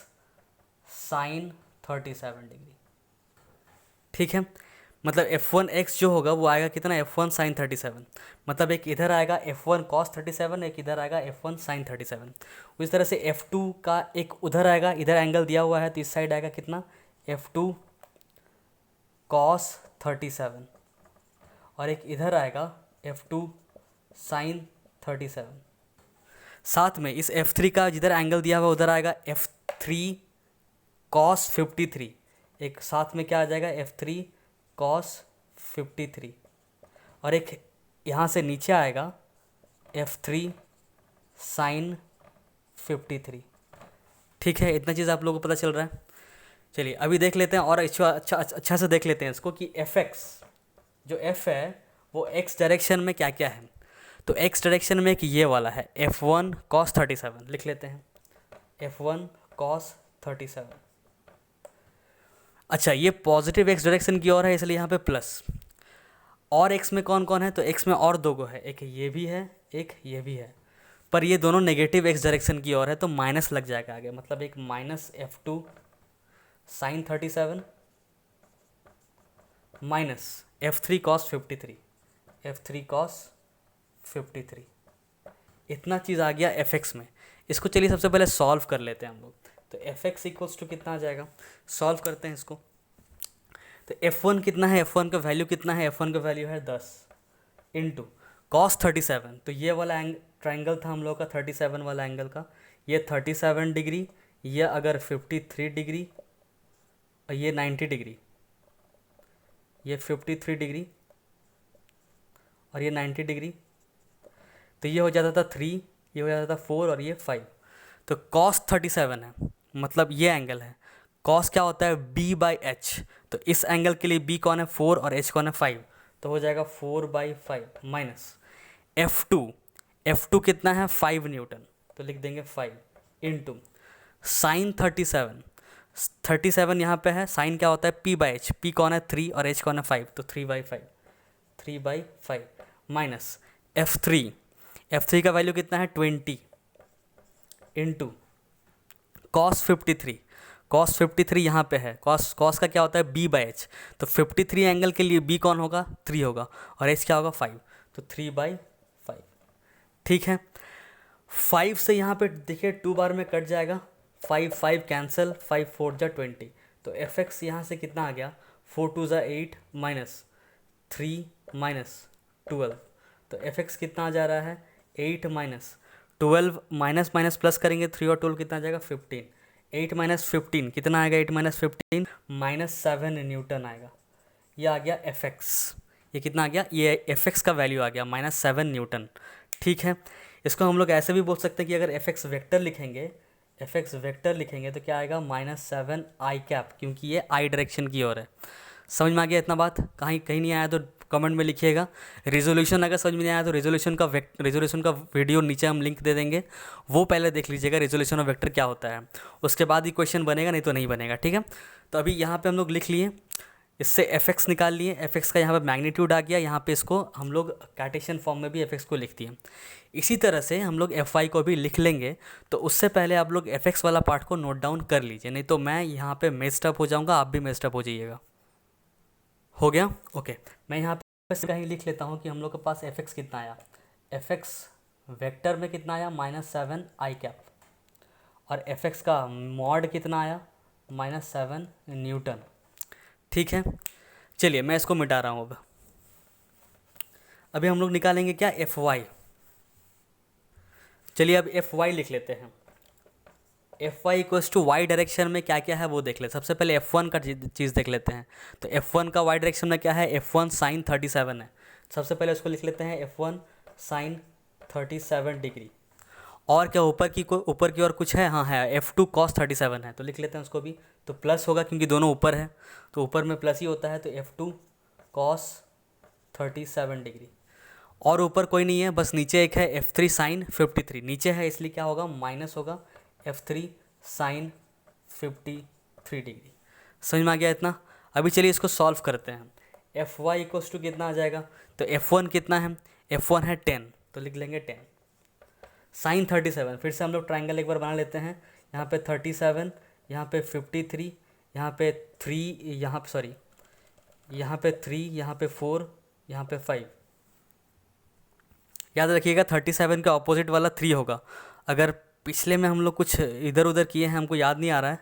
साइन 37 डिग्री, ठीक है। मतलब F1x जो होगा वो आएगा कितना, F1 साइन 37। मतलब एक इधर आएगा F1 cos 37, एक इधर आएगा F1 साइन 37। उस तरह से F2 का एक उधर आएगा, इधर एंगल दिया हुआ है तो इस साइड आएगा कितना, F2 cos 37, और एक इधर आएगा F2 साइन 37। साथ में इस F3 का जिधर एंगल दिया हुआ उधर आएगा F3 cos 53। एक साथ में क्या आ जाएगा, F3 cos 53, और एक यहाँ से नीचे आएगा F3 sin 53, ठीक है। इतना चीज़ आप लोगों को पता चल रहा है। चलिए अभी देख लेते हैं और अच्छा से देख लेते हैं इसको कि Fx जो F है वो x डायरेक्शन में क्या क्या है। तो x डायरेक्शन में एक ये वाला है F1 cos 37, लिख लेते हैं F1 cos 37। अच्छा, ये पॉजिटिव x डायरेक्शन की ओर है इसलिए यहाँ पे प्लस। और x में कौन कौन है, तो x में और दो गो है, एक ये भी है एक ये भी है, पर ये दोनों नेगेटिव x डायरेक्शन की ओर है तो माइनस लग जाएगा आगे। मतलब एक minus F2 sine 37 minus F3 cos 53, F3 cos 53। इतना चीज़ आ गया Fx में। इसको चलिए सबसे पहले सॉल्व कर लेते हैं हम लोग। तो Fx इक्वल्स टू कितना आ जाएगा, सॉल्व करते हैं इसको। तो F1 कितना है, F1 का वैल्यू कितना है, F1 का वैल्यू है 10 इंटू कॉस 37। तो ये वाला ट्राइंगल था हम लोग का 37 वाला एंगल का, ये 37 डिग्री, ये अगर 53 डिग्री और ये 90 डिग्री, ये 53 डिग्री और ये 90 डिग्री, तो ये हो जाता था 3, ये हो जाता था 4 और ये 5। तो cos 37 है, मतलब ये एंगल है। cos क्या होता है, b/h। तो इस एंगल के लिए b कौन है 4 और h कौन है 5, तो हो जाएगा 4/5 माइनस F2 कितना है 5 न्यूटन, तो लिख देंगे 5 इंटू साइन 37 यहाँ पे है। साइन क्या होता है p/h, p कौन है 3 और h कौन है 5, तो 3/5 माइनस F3 का वैल्यू कितना है 20 इंटू cos 53 यहाँ पे है। cos का क्या होता है b/h, तो 53 एंगल के लिए b कौन होगा 3 होगा और h क्या होगा 5, तो 3/5, ठीक है। 5 से यहाँ पे देखिए 2 बार में कट जाएगा, 5 कैंसिल, 5 4 जा 20। तो Fx यहाँ से कितना आ गया 4 2 जा 8 माइनस 3 माइनस 12। तो Fx कितना आ जा रहा है 8 माइनस 12, माइनस माइनस प्लस करेंगे 3 और 12 कितना आ जाएगा 15। 8 माइनस 15 कितना आएगा, 8 माइनस 15 -7 न्यूटन आएगा। ये आ गया Fx, ये कितना आ गया, ये Fx का वैल्यू आ गया -7 न्यूटन, ठीक है। इसको हम लोग ऐसे भी बोल सकते हैं कि अगर Fx वेक्टर लिखेंगे तो क्या आएगा -7 आई कैप, क्योंकि ये आई डायरेक्शन की ओर है। समझ में आ गया इतना बात, कहीं नहीं आया तो कमेंट में लिखिएगा। रिजोल्यूशन अगर समझ में नहीं आया तो रिजोल्यूशन का वीडियो नीचे हम लिंक दे देंगे, वो पहले देख लीजिएगा रिजोल्यूशन ऑफ वेक्टर क्या होता है, उसके बाद ही क्वेश्चन बनेगा, नहीं तो नहीं बनेगा, ठीक है। तो अभी यहाँ पे हम लोग लिख लिए, इससे Fx निकाल लिए, Fx का यहाँ पे मैग्नीट्यूड आ गया, यहाँ पे इसको हम लोग कार्टेशियन फॉर्म में भी Fx को लिख दिए। इसी तरह से हम लोग Fy को भी लिख लेंगे। तो उससे पहले आप लोग Fx वाला पार्ट को नोट डाउन कर लीजिए, नहीं तो मैं यहाँ पे मेस्ड अप हो जाऊँगा, आप भी मेस्ड अप हो जाइएगा। हो गया, ओके। मैं यहाँ पे कहीं लिख लेता हूँ कि हम लोग के पास Fx कितना आया, Fx वेक्टर में कितना आया -7 आई कैप, और Fx का मॉड कितना आया -7 न्यूटन, ठीक है। चलिए मैं इसको मिटा रहा हूँ अब। अभी हम लोग निकालेंगे क्या, एफ वाई। चलिए अब एफ वाई लिख लेते हैं। F Y equals to Y direction में क्या क्या है वो देख लेते हैं। सबसे पहले एफ वन का चीज़ देख लेते हैं। तो एफ वन का वाई डायरेक्शन में क्या है, एफ वन साइन 37 है। सबसे पहले उसको लिख लेते हैं, एफ वन साइन 37 डिग्री। और क्या ऊपर की ओर कुछ है, हाँ है, एफ टू कॉस 37 है, तो लिख लेते हैं उसको भी। तो प्लस होगा क्योंकि दोनों ऊपर है, तो ऊपर में प्लस ही होता है, तो एफ टू कॉस 37 डिग्री। और ऊपर कोई नहीं है, बस नीचे एक है, एफ थ्री साइन 53। नीचे है इसलिए क्या होगा, माइनस होगा, एफ थ्री साइन 53 डिग्री। समझ में आ गया इतना। अभी चलिए इसको सॉल्व करते हैं। एफ वाई इक्वल्स टू कितना आ जाएगा, तो एफ वन कितना है, एफ वन है 10, तो लिख लेंगे 10 साइन 37। फिर से हम लोग ट्राइंगल एक बार बना लेते हैं। यहाँ पे 37, यहाँ पे 53, यहाँ पे 3, यहाँ पे सॉरी, यहाँ पे 3, यहाँ पे 4, यहाँ पे 5। याद रखिएगा 37 का ऑपोजिट वाला 3 होगा। अगर पिछले में हम लोग कुछ इधर उधर किए हैं, हमको याद नहीं आ रहा है,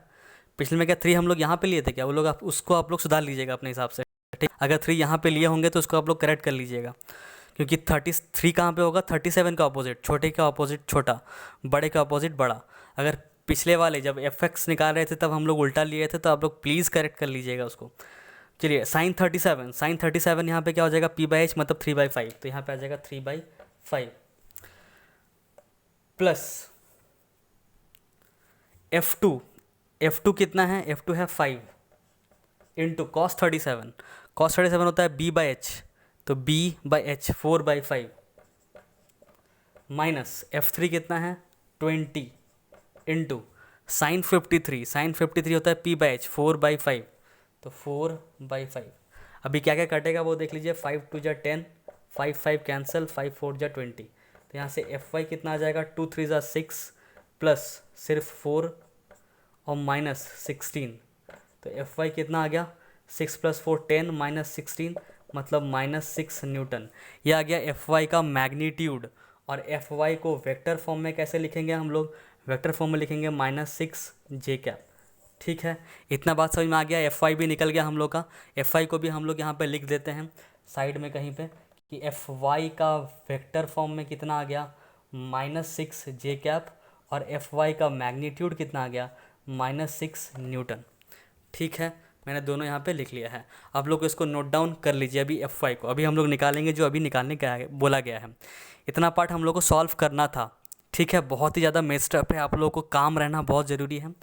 पिछले में क्या 3 हम लोग यहाँ पे लिए थे क्या, वो लोग उसको आप लोग सुधार लीजिएगा अपने हिसाब से, ठीक। अगर 3 यहाँ पे लिए होंगे तो उसको आप लोग करेक्ट कर लीजिएगा, क्योंकि 33 कहाँ पे होगा, 37 का अपोजिट, छोटे का अपोजिट छोटा, बड़े का अपोजिट बड़ा। अगर पिछले वाले जब एफ एक्स निकाल रहे थे तब हम लोग उल्टा लिए थे, तो आप लोग प्लीज़ करेक्ट कर लीजिएगा उसको। चलिए साइन 37 यहाँ पे क्या हो जाएगा, पी बाई एच मतलब 3/5, तो यहाँ पे आ जाएगा 3/5 प्लस F2 कितना है, F2 है 5 इंटू कॉस 37 होता है B बाई एच, तो B by H 4/5 minus F3 कितना है 20 इंटू साइन 53 होता है P बाई एच 4/5, तो 4/5। अभी क्या क्या कटेगा वो देख लीजिए, 5 2 जा 10, 5 कैंसिल, 5 4 जा 20, तो यहाँ से एफ वाई कितना आ जाएगा, 2 3 जा 6 प्लस सिर्फ 4 और माइनस 16, तो एफ वाई कितना आ गया, 6 + 4 10 माइनस 16 मतलब -6 न्यूटन। ये आ गया एफ वाई का मैग्नीट्यूड। और एफ वाई को वेक्टर फॉर्म में कैसे लिखेंगे हम लोग, वेक्टर फॉर्म में लिखेंगे -6 जे कैप। ठीक है, इतना बात समझ में आ गया। एफ वाई भी निकल गया हम लोग का। एफ वाई को भी हम लोग यहाँ पे लिख देते हैं साइड में कहीं पे, कि एफ वाई का वेक्टर फॉर्म में कितना आ गया, -6 जे कैप, और एफ वाई का मैग्नीट्यूड कितना आ गया, -6 न्यूटन। ठीक है, मैंने दोनों यहाँ पे लिख लिया है। आप लोग इसको नोट डाउन कर लीजिए अभी एफ वाई को। अभी हम लोग निकालेंगे जो अभी निकालने का बोला गया है। इतना पार्ट हम लोग को सॉल्व करना था। ठीक है, बहुत ही ज़्यादा मेस्ड अप है, आप लोगों को काम रहना बहुत ज़रूरी है,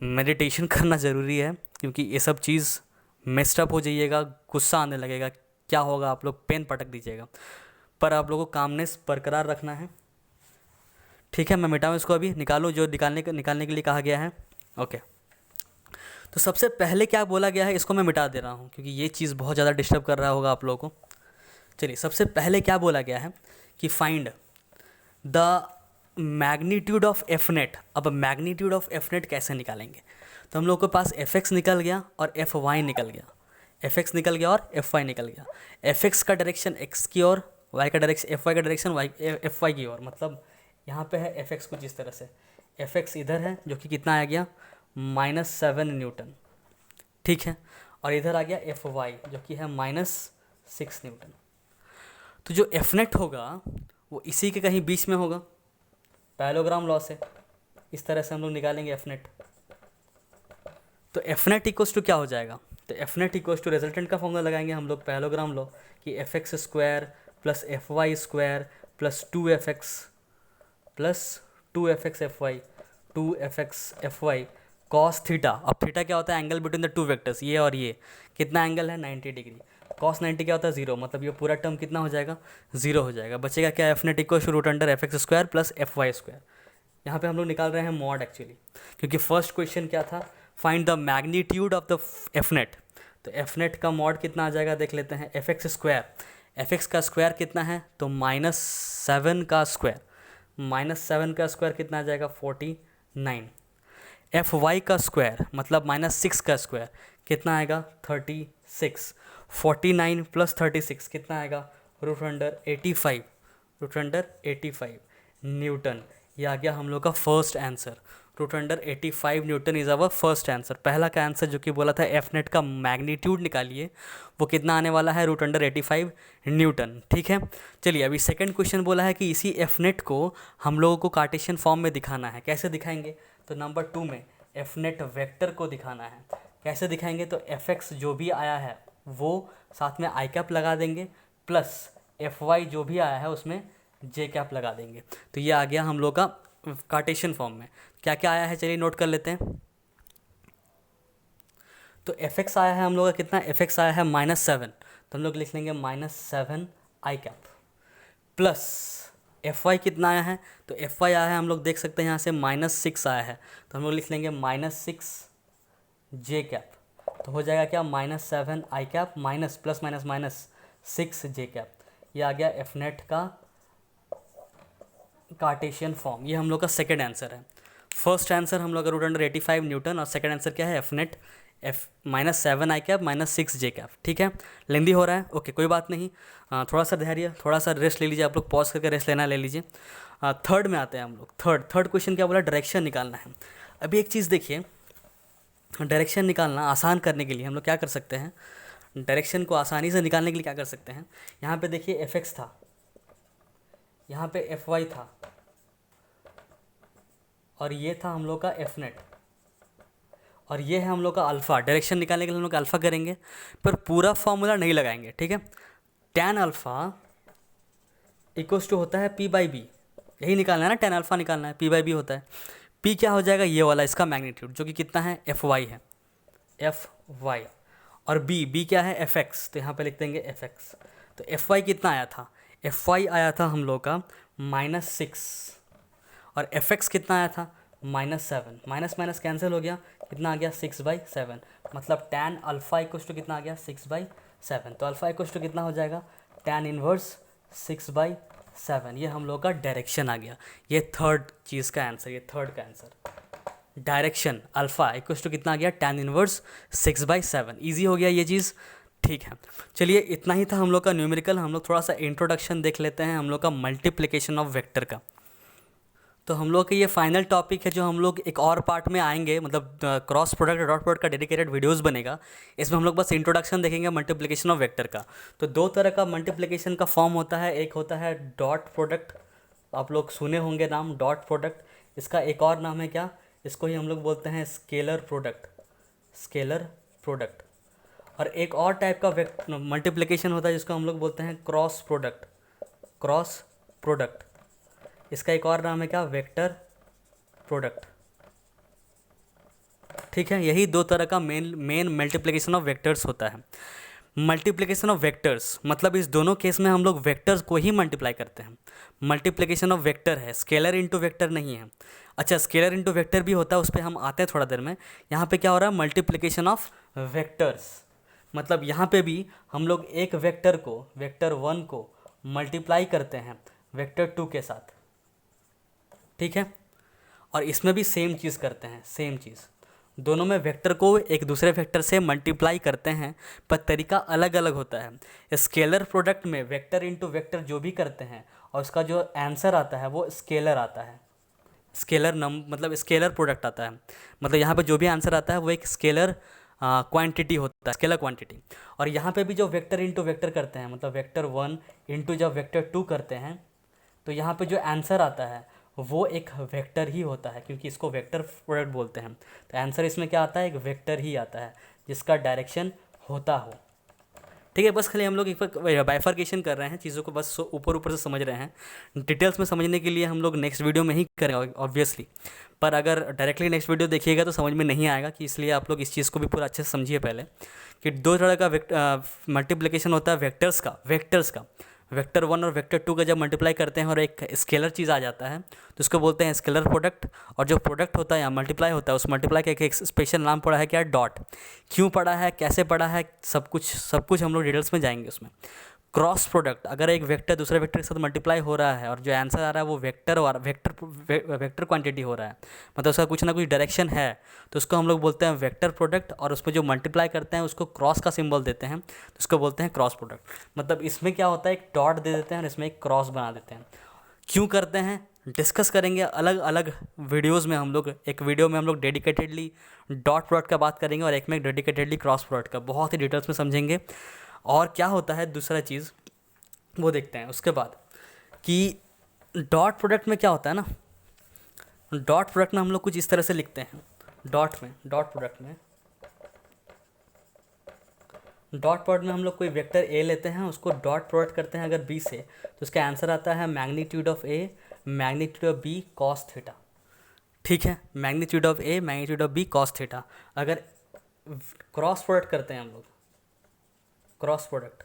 मेडिटेशन करना ज़रूरी है, क्योंकि ये सब चीज़ मेस्ड अप हो जाइएगा, गुस्सा आने लगेगा, क्या होगा, आप लोग पेन पटक दीजिएगा। पर आप लोगों को कामनेस बरकरार रखना है। ठीक है, मैं मिटाऊँ इसको, अभी निकालूँ जो निकालने के लिए कहा गया है। ओके, तो सबसे पहले क्या बोला गया है इसको मैं मिटा दे रहा हूँ, क्योंकि ये चीज़ बहुत ज़्यादा डिस्टर्ब कर रहा होगा आप लोगों को। चलिए, सबसे पहले क्या बोला गया है कि find the magnitude of F net. अब मैग्नीट्यूड ऑफ एफ नेट कैसे निकालेंगे, तो हम लोग के पास एफ एक्स निकल गया और एफ वाई निकल गया, एफ एक्स निकल गया और एफ वाई निकल गया। एफ एक्स का डायरेक्शन एक्स की ओर, वाई का डायरेक्शन, एफ वाई का डायरेक्शन वाई एफ वाई की ओर, मतलब यहाँ पे है एफ एक्स कुछ इस तरह से, एफ एक्स इधर है जो कि कितना आ गया, -7 न्यूटन। ठीक है, और इधर आ गया एफ वाई जो कि है -6 न्यूटन। तो जो एफ नेट होगा वो इसी के कहीं बीच में होगा, पैरेललोग्राम लॉ से इस तरह से हम लोग निकालेंगे एफ नेट। तो एफ नेट इक्वल्स टू क्या हो जाएगा, तो F net equals to resultant का फॉर्मूला लगाएंगे हम लोग पैरेललोग्राम लॉ, कि F X square plus F Y square plus 2f(x) plus 2f(x) F Y 2f(x) F Y cos theta. अब थीटा क्या होता है, angle between the two vectors, ये और ये कितना एंगल है, 90 डिग्री। कॉस 90 क्या होता है, 0, मतलब ये पूरा टर्म कितना हो जाएगा, 0 हो जाएगा। बचेगा क्या, F net equal to √(f(x) square plus F Y square. यहाँ पे हम लोग निकाल रहे हैं मॉड एक्चुअली, क्योंकि फर्स्ट क्वेश्चन क्या था, find the magnitude of the F net. तो एफ नेट का मॉड कितना आ जाएगा देख लेते हैं, F X square, F X का स्क्वायर कितना है, तो -7 का स्क्वायर, -7 का स्क्वायर कितना आ जाएगा, 49। एफ वाई का स्क्वायर मतलब -6 का स्क्वायर कितना आएगा, 36। 49 प्लस 36 कितना आएगा, √85 न्यूटन। ये आ गया हम लोग का first answer, root under 85 newton is our first answer. पहला का आंसर जो कि बोला था एफ नेट का मैग्नीट्यूड निकालिए, वो कितना आने वाला है, रूट अंडर 85 न्यूटन। ठीक है, चलिए अभी सेकंड क्वेश्चन बोला है कि इसी एफ नेट को हम लोगों को कार्टेशियन फॉर्म में दिखाना है। कैसे दिखाएंगे, तो नंबर 2 में एफ नेट वेक्टर को दिखाना है। कैसे दिखाएंगे, तो एफ एक्स जो भी आया है वो साथ में आई कैप लगा देंगे, प्लस एफ वाई जो भी आया है उसमें जे कैप लगा देंगे। तो ये आ गया हम लोग का कार्टेशियन फॉर्म में। क्या क्या आया है चलिए नोट कर लेते हैं। तो एफ एक्स आया है हम लोग का कितना, एफ एक्स आया है -7, तो हम लोग लिख लेंगे -7 i cap, plus F Y कितना आया है, तो एफ वाई आया है हम लोग देख सकते हैं यहाँ से -6 आया है, तो हम लोग लिख लेंगे -6 जे कैप। तो हो जाएगा क्या, -7 i cap minus plus minus minus 6 j cap. ये आ गया एफ नेट का कार्टेशियन फॉर्म। ये हम लोग का सेकंड आंसर है। फर्स्ट आंसर हम लोग का रूट अंडर 85 न्यूटन, और सेकंड आंसर क्या है, F net -7 i cap -6 j cap. ठीक है, लेंदी हो रहा है, ओके कोई बात नहीं, थोड़ा सा धैर्य, थोड़ा सा रेस्ट ले लीजिए, आप लोग पॉज करके रेस्ट लेना ले लीजिए। थर्ड में आते हैं हम लोग। थर्ड क्वेश्चन क्या बोला, डायरेक्शन निकालना है। अभी एक चीज़ देखिए, डायरेक्शन निकालना आसान करने के लिए हम लोग क्या कर सकते हैं, डायरेक्शन को आसानी से निकालने के लिए क्या कर सकते हैं, यहाँ पे देखिए एफ एक्स था, यहाँ पे एफ वाई था, और ये था हम लोग का एफ नेट, और ये है हम लोग का अल्फ़ा। डायरेक्शन निकालने के लिए हम लोग अल्फ़ा करेंगे, पर पूरा फॉर्मूला नहीं लगाएंगे। ठीक है, टैन अल्फ़ा इक्वल्स टू होता है पी बाई बी, यही निकालना है ना, टैन अल्फ़ा निकालना है, पी बाई बी होता है। पी क्या हो जाएगा, ये वाला इसका मैग्नीट्यूड जो कि कितना है, एफ वाई है, एफ वाई, और बी क्या है, एफ एक्स, तो यहाँ पे लिख देंगे एफ एक्स। तो एफ वाई कितना आया था, एफ वाई आया था हम लोग का -6, और एफ एक्स कितना आया था, -7, माइनस माइनस कैंसिल हो गया, कितना आ गया 6/7, मतलब टैन अल्फ़ा इक्वल्स टू कितना आ गया 6/7। तो अल्फ़ा इक्वल्स टू कितना हो जाएगा, टैन इनवर्स 6/7। ये हम लोग का डायरेक्शन आ गया। ये थर्ड चीज़ का आंसर, ये थर्ड का answer, direction alpha equals to कितना आ गया, टैन इनवर्स 6/7। ईजी हो गया ये चीज़। ठीक है, चलिए इतना ही था हम लोग का न्यूमेरिकल। हम लोग थोड़ा सा इंट्रोडक्शन देख लेते हैं हम लोग का मल्टीप्लिकेशन ऑफ वेक्टर का। तो हम लोग का ये फाइनल टॉपिक है, जो हम लोग एक और पार्ट में आएंगे, मतलब क्रॉस प्रोडक्ट डॉट प्रोडक्ट का डेडिकेटेड वीडियोस बनेगा। इसमें हम लोग बस इंट्रोडक्शन देखेंगे मल्टीप्लिकेशन ऑफ वेक्टर का। तो दो तरह का मल्टीप्लिकेशन का फॉर्म होता है, एक होता है डॉट प्रोडक्ट, आप लोग सुने होंगे नाम डॉट प्रोडक्ट। इसका एक और नाम है क्या, इसको ही हम लोग बोलते हैं स्केलर प्रोडक्ट, स्केलर प्रोडक्ट। और एक और टाइप का मल्टीप्लिकेशन होता है जिसको हम लोग बोलते हैं क्रॉस प्रोडक्ट, क्रॉस प्रोडक्ट। इसका एक और नाम है क्या, वेक्टर प्रोडक्ट। ठीक है, यही दो तरह का मेन मल्टीप्लिकेशन ऑफ वेक्टर्स होता है। मल्टीप्लिकेशन ऑफ वेक्टर्स मतलब इस दोनों केस में हम लोग वेक्टर्स को ही मल्टीप्लाई करते हैं। मल्टीप्लिकेशन ऑफ वेक्टर है, स्केलर इनटू वेक्टर नहीं है। अच्छा, स्केलर इनटू वेक्टर भी होता है, उस पर हम आते हैं थोड़ा देर में। यहाँ पे क्या हो रहा है, मल्टीप्लिकेशन ऑफ वेक्टर्स, मतलब यहाँ पे भी हम लोग एक वेक्टर को, वेक्टर 1 को मल्टीप्लाई करते हैं वेक्टर 2 के साथ। ठीक है, और इसमें भी सेम चीज़ करते हैं, सेम चीज़। दोनों में वेक्टर को एक दूसरे वेक्टर से मल्टीप्लाई करते हैं, पर तरीका अलग अलग होता है। स्केलर प्रोडक्ट में वेक्टर इनटू वेक्टर जो भी करते हैं और उसका जो आंसर आता है वो स्केलर आता है, स्केलर मतलब स्केलर प्रोडक्ट आता है। मतलब यहाँ पे जो भी आंसर आता है वो एक स्केलर क्वांटिटी होता है, स्केलर क्वांटिटी। और यहाँ पे भी जो वेक्टर इनटू वेक्टर करते हैं, मतलब वेक्टर 1 इंटू जब वेक्टर 2 करते हैं, तो यहाँ पे जो आंसर आता है वो एक वेक्टर ही होता है, क्योंकि इसको वेक्टर प्रोडक्ट बोलते हैं। तो आंसर इसमें क्या आता है, एक वेक्टर ही आता है जिसका डायरेक्शन होता हो। ठीक है, बस खाली हम लोग एक बाइफर्केशन कर रहे हैं, चीज़ों को बस ऊपर ऊपर से समझ रहे हैं। डिटेल्स में समझने के लिए हम लोग नेक्स्ट वीडियो में ही करेंगे ऑब्वियसली, पर अगर डायरेक्टली नेक्स्ट वीडियो देखिएगा तो समझ में नहीं आएगा, कि इसलिए आप लोग इस चीज़ को भी पूरा अच्छे से समझिए पहले, कि दो तरह का मल्टीप्लिकेशन होता है वेक्टर्स का। वेक्टर 1 और वेक्टर 2 का जब मल्टीप्लाई करते हैं और एक स्केलर चीज़ आ जाता है तो उसको बोलते हैं स्केलर प्रोडक्ट। और जो प्रोडक्ट होता है या मल्टीप्लाई होता है, उस मल्टीप्लाई का एक स्पेशल नाम पड़ा है क्या, डॉट। क्यों पड़ा है, कैसे पड़ा है, सब कुछ हम लोग डिटेल्स में जाएंगे उसमें। क्रॉस प्रोडक्ट, अगर एक वेक्टर दूसरे वेक्टर के साथ मल्टीप्लाई हो रहा है और जो आंसर आ रहा है वो वेक्टर क्वांटिटी हो रहा है, मतलब उसका कुछ ना कुछ डायरेक्शन है, तो उसको हम लोग बोलते हैं वेक्टर प्रोडक्ट। और उसमें जो मल्टीप्लाई करते हैं उसको क्रॉस का सिंबल देते हैं, तो उसको बोलते हैं क्रॉस प्रोडक्ट। मतलब इसमें क्या होता है, एक डॉट दे देते हैं और इसमें एक क्रॉस बना देते हैं। क्यों करते हैं, डिस्कस करेंगे अलग अलग वीडियोस में। हम लोग एक वीडियो में हम लोग डेडिकेटेडली डॉट प्रोडक्ट का बात करेंगे और एक में डेडिकेटेडली क्रॉस प्रोडक्ट का, बहुत ही डिटेल्स में समझेंगे। और क्या होता है दूसरा चीज़ वो देखते हैं उसके बाद कि डॉट प्रोडक्ट में क्या होता है ना, डॉट प्रोडक्ट में हम लोग कुछ इस तरह से लिखते हैं। डॉट प्रोडक्ट में हम लोग कोई वेक्टर ए लेते हैं, उसको डॉट प्रोडक्ट करते हैं अगर बी से, तो उसका आंसर आता है magnitude of A magnitude of B cos theta. ठीक है, magnitude of A magnitude of B cos theta. अगर क्रॉस प्रोडक्ट करते हैं हम लोग, क्रॉस प्रोडक्ट,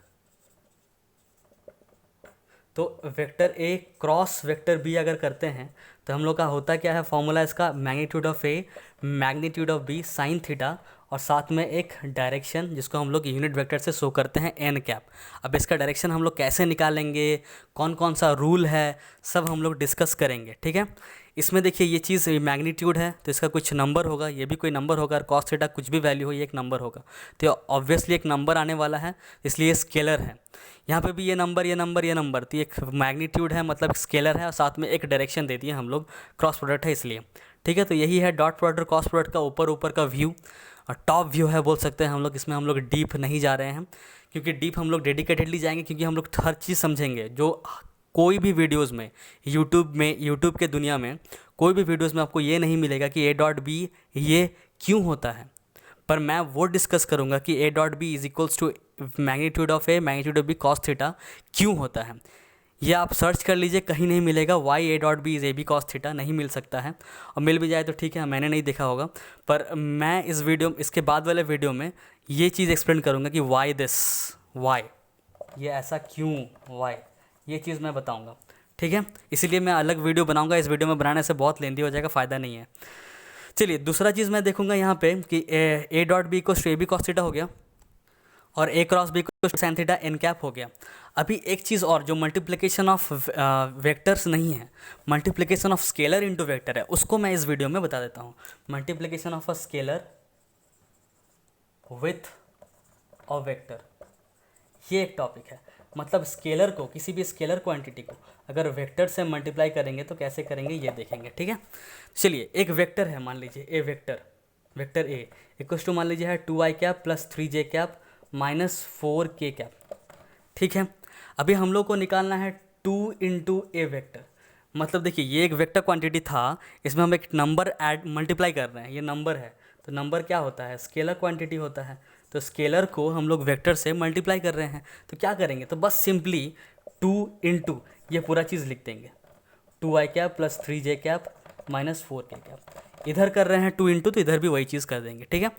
तो vector A cross vector B अगर करते हैं तो हम लोग का होता क्या है फॉर्मूला इसका, magnitude of A magnitude of B sine theta, और साथ में एक डायरेक्शन जिसको हम लोग यूनिट वेक्टर से शो करते हैं एन कैप। अब इसका डायरेक्शन हम लोग कैसे निकालेंगे, कौन कौन सा रूल है, सब हम लोग डिस्कस करेंगे। ठीक है, इसमें देखिए ये चीज़ मैग्नीट्यूड है तो इसका कुछ नंबर होगा, ये भी कोई नंबर होगा, और कॉस थीटा कुछ भी वैल्यू हो ये एक नंबर होगा, तो ऑब्वियसली एक नंबर आने वाला है, इसलिए स्केलर है। यहाँ पे भी ये नंबर ये नंबर ये नंबर, तो एक मैग्नीट्यूड है मतलब स्केलर है, और साथ में एक डायरेक्शन दे दिए हम लोग, क्रॉस प्रोडक्ट है इसलिए। ठीक है, तो यही है डॉट प्रोडक्ट और क्रॉस प्रोडक्ट का ऊपर का व्यू, और टॉप व्यू है बोल सकते हैं हम लोग। इसमें हम लोग डीप नहीं जा रहे हैं, क्योंकि डीप हम लोग डेडिकेटेडली जाएंगे, क्योंकि हम लोग हर चीज़ समझेंगे। जो कोई भी वीडियोस में यूट्यूब के दुनिया में कोई भी वीडियोस में आपको ये नहीं मिलेगा कि ए डॉट बी ये क्यों होता है, पर मैं वो डिस्कस करूँगा कि A dot B is equals to magnitude of A magnitude of B cos theta क्यों होता है। ये आप सर्च कर लीजिए, कहीं नहीं मिलेगा। Why A dot B is A B cos theta नहीं मिल सकता है, और मिल भी जाए तो ठीक है, मैंने नहीं देखा होगा। पर मैं इस वीडियो इसके बाद वाले वीडियो में ये चीज़ एक्सप्लेन करूँगा कि वाई दिस, वाई ये ऐसा क्यों, वाई ये चीज़ मैं बताऊँगा। ठीक है, इसीलिए मैं अलग वीडियो बनाऊँगा, इस वीडियो में बनाने से बहुत लेंदी हो जाएगा, फ़ायदा नहीं है। चलिए दूसरा चीज़ मैं देखूँगा यहाँ पे कि ए डॉट बी को ए बी कॉस थीटा हो गया, और ए क्रॉस बी को साइन थीटा एन कैप हो गया। अभी एक चीज़ और, जो मल्टीप्लिकेशन ऑफ वेक्टर्स नहीं है, multiplication of scalar into vector है, उसको मैं इस वीडियो में बता देता हूँ। Multiplication of a scalar with a vector, ये एक टॉपिक है। मतलब स्केलर को, किसी भी स्केलर क्वांटिटी को अगर वेक्टर से मल्टीप्लाई करेंगे तो कैसे करेंगे ये देखेंगे। ठीक है, चलिए एक वेक्टर है, मान लीजिए ए वेक्टर ए इक्वल्स टू मान लीजिए है 2i cap plus 3j cap minus 4k cap. ठीक है, अभी हम लोग को निकालना है 2 इंटू ए वेक्टर। मतलब देखिए ये एक वेक्टर क्वांटिटी था, इसमें हम एक नंबर ऐड मल्टीप्लाई कर रहे हैं, ये नंबर है, तो नंबर क्या होता है, स्केलर क्वांटिटी होता है। तो स्केलर को हम लोग वेक्टर से मल्टीप्लाई कर रहे हैं, तो क्या करेंगे, तो बस सिंपली 2 इंटू ये पूरा चीज़ लिख देंगे, 2i cap plus 3j cap minus 4k cap. इधर कर रहे हैं 2 इंटू, तो इधर भी वही चीज़ कर देंगे। ठीक है,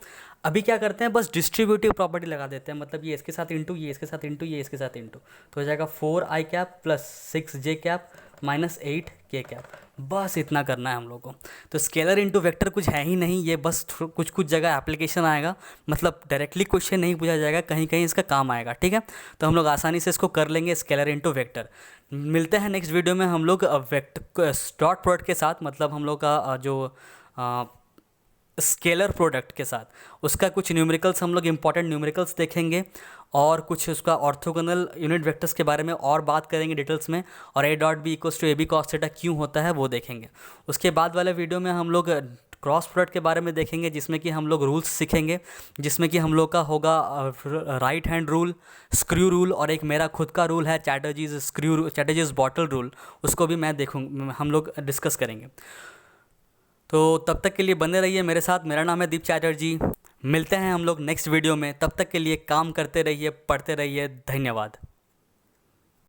अभी क्या करते हैं, बस डिस्ट्रीब्यूटिव प्रॉपर्टी लगा देते हैं, मतलब ये इसके साथ इंटू, ये इसके साथ इंटू, ये इसके साथ इंटू, तो हो जाएगा 4i cap plus 6j cap minus 8k cap. बस इतना करना है हम लोग को। तो स्केलर इंटू वेक्टर कुछ है ही नहीं, ये बस कुछ जगह एप्लीकेशन आएगा, मतलब डायरेक्टली क्वेश्चन नहीं पूछा जाएगा, कहीं कहीं इसका काम आएगा। ठीक है, तो हम लोग आसानी से इसको कर लेंगे, स्केलर इंटू वेक्टर। मिलते हैं नेक्स्ट वीडियो में हम लोग वेक्टर डॉट प्रोडक्ट के साथ, मतलब हम लोग का जो स्केलर प्रोडक्ट के साथ, उसका कुछ न्यूमेरिकल्स हम लोग इंपॉर्टेंट न्यूमेरिकल्स देखेंगे, और कुछ उसका ऑर्थोगोनल यूनिट वेक्टर्स के बारे में और बात करेंगे डिटेल्स में, और A dot B equals to A B cos theta क्यों होता है वो देखेंगे। उसके बाद वाले वीडियो में हम लोग क्रॉस प्रोडक्ट के बारे में देखेंगे, जिसमें कि हम लोग रूल्स सीखेंगे, जिसमें कि हम लोग का होगा right hand rule, screw rule, और एक मेरा खुद का रूल है चैटर्जीज बॉटल रूल, उसको भी मैं हम लोग डिस्कस करेंगे। तो तब तक के लिए बने रहिए मेरे साथ। मेरा नाम है दीप चैटर्जी, मिलते हैं हम लोग नेक्स्ट वीडियो में। तब तक के लिए काम करते रहिए, पढ़ते रहिए। धन्यवाद।